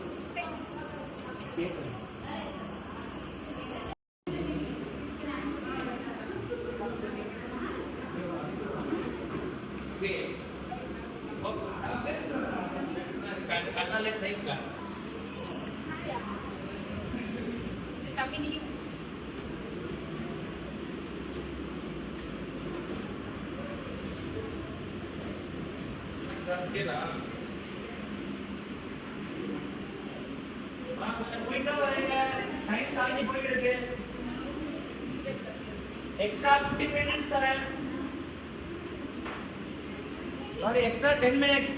एक्स्ट्रा 15 मिनट्स करें, सॉरी एक्स्ट्रा 10 मिनट्स.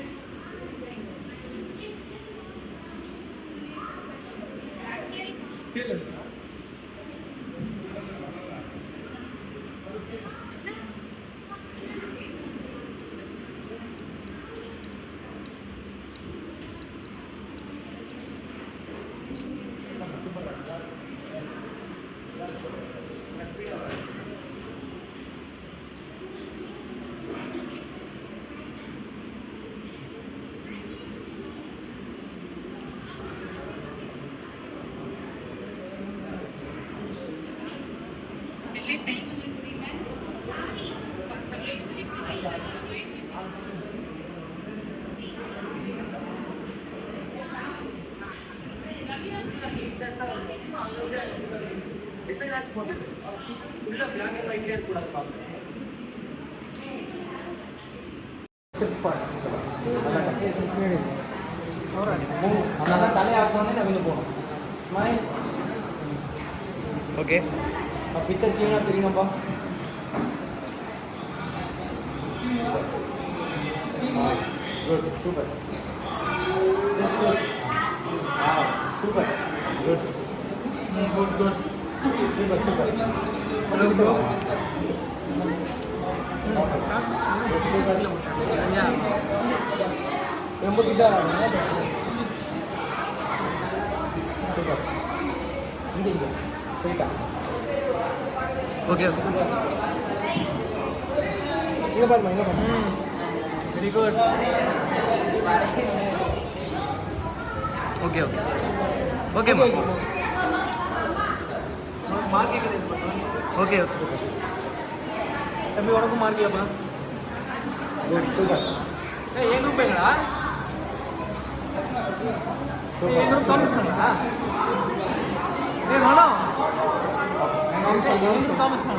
तले हाकने नवीन पो स्माइल. ओके पिक्चर क्यों तिरगपा. Good super super good good good super super okay very good okay okay mark okay अभी उनको मार्क किया गुड सूपर ये ग्रुप है ग्रुप कम स्थान है मानो कम स्थान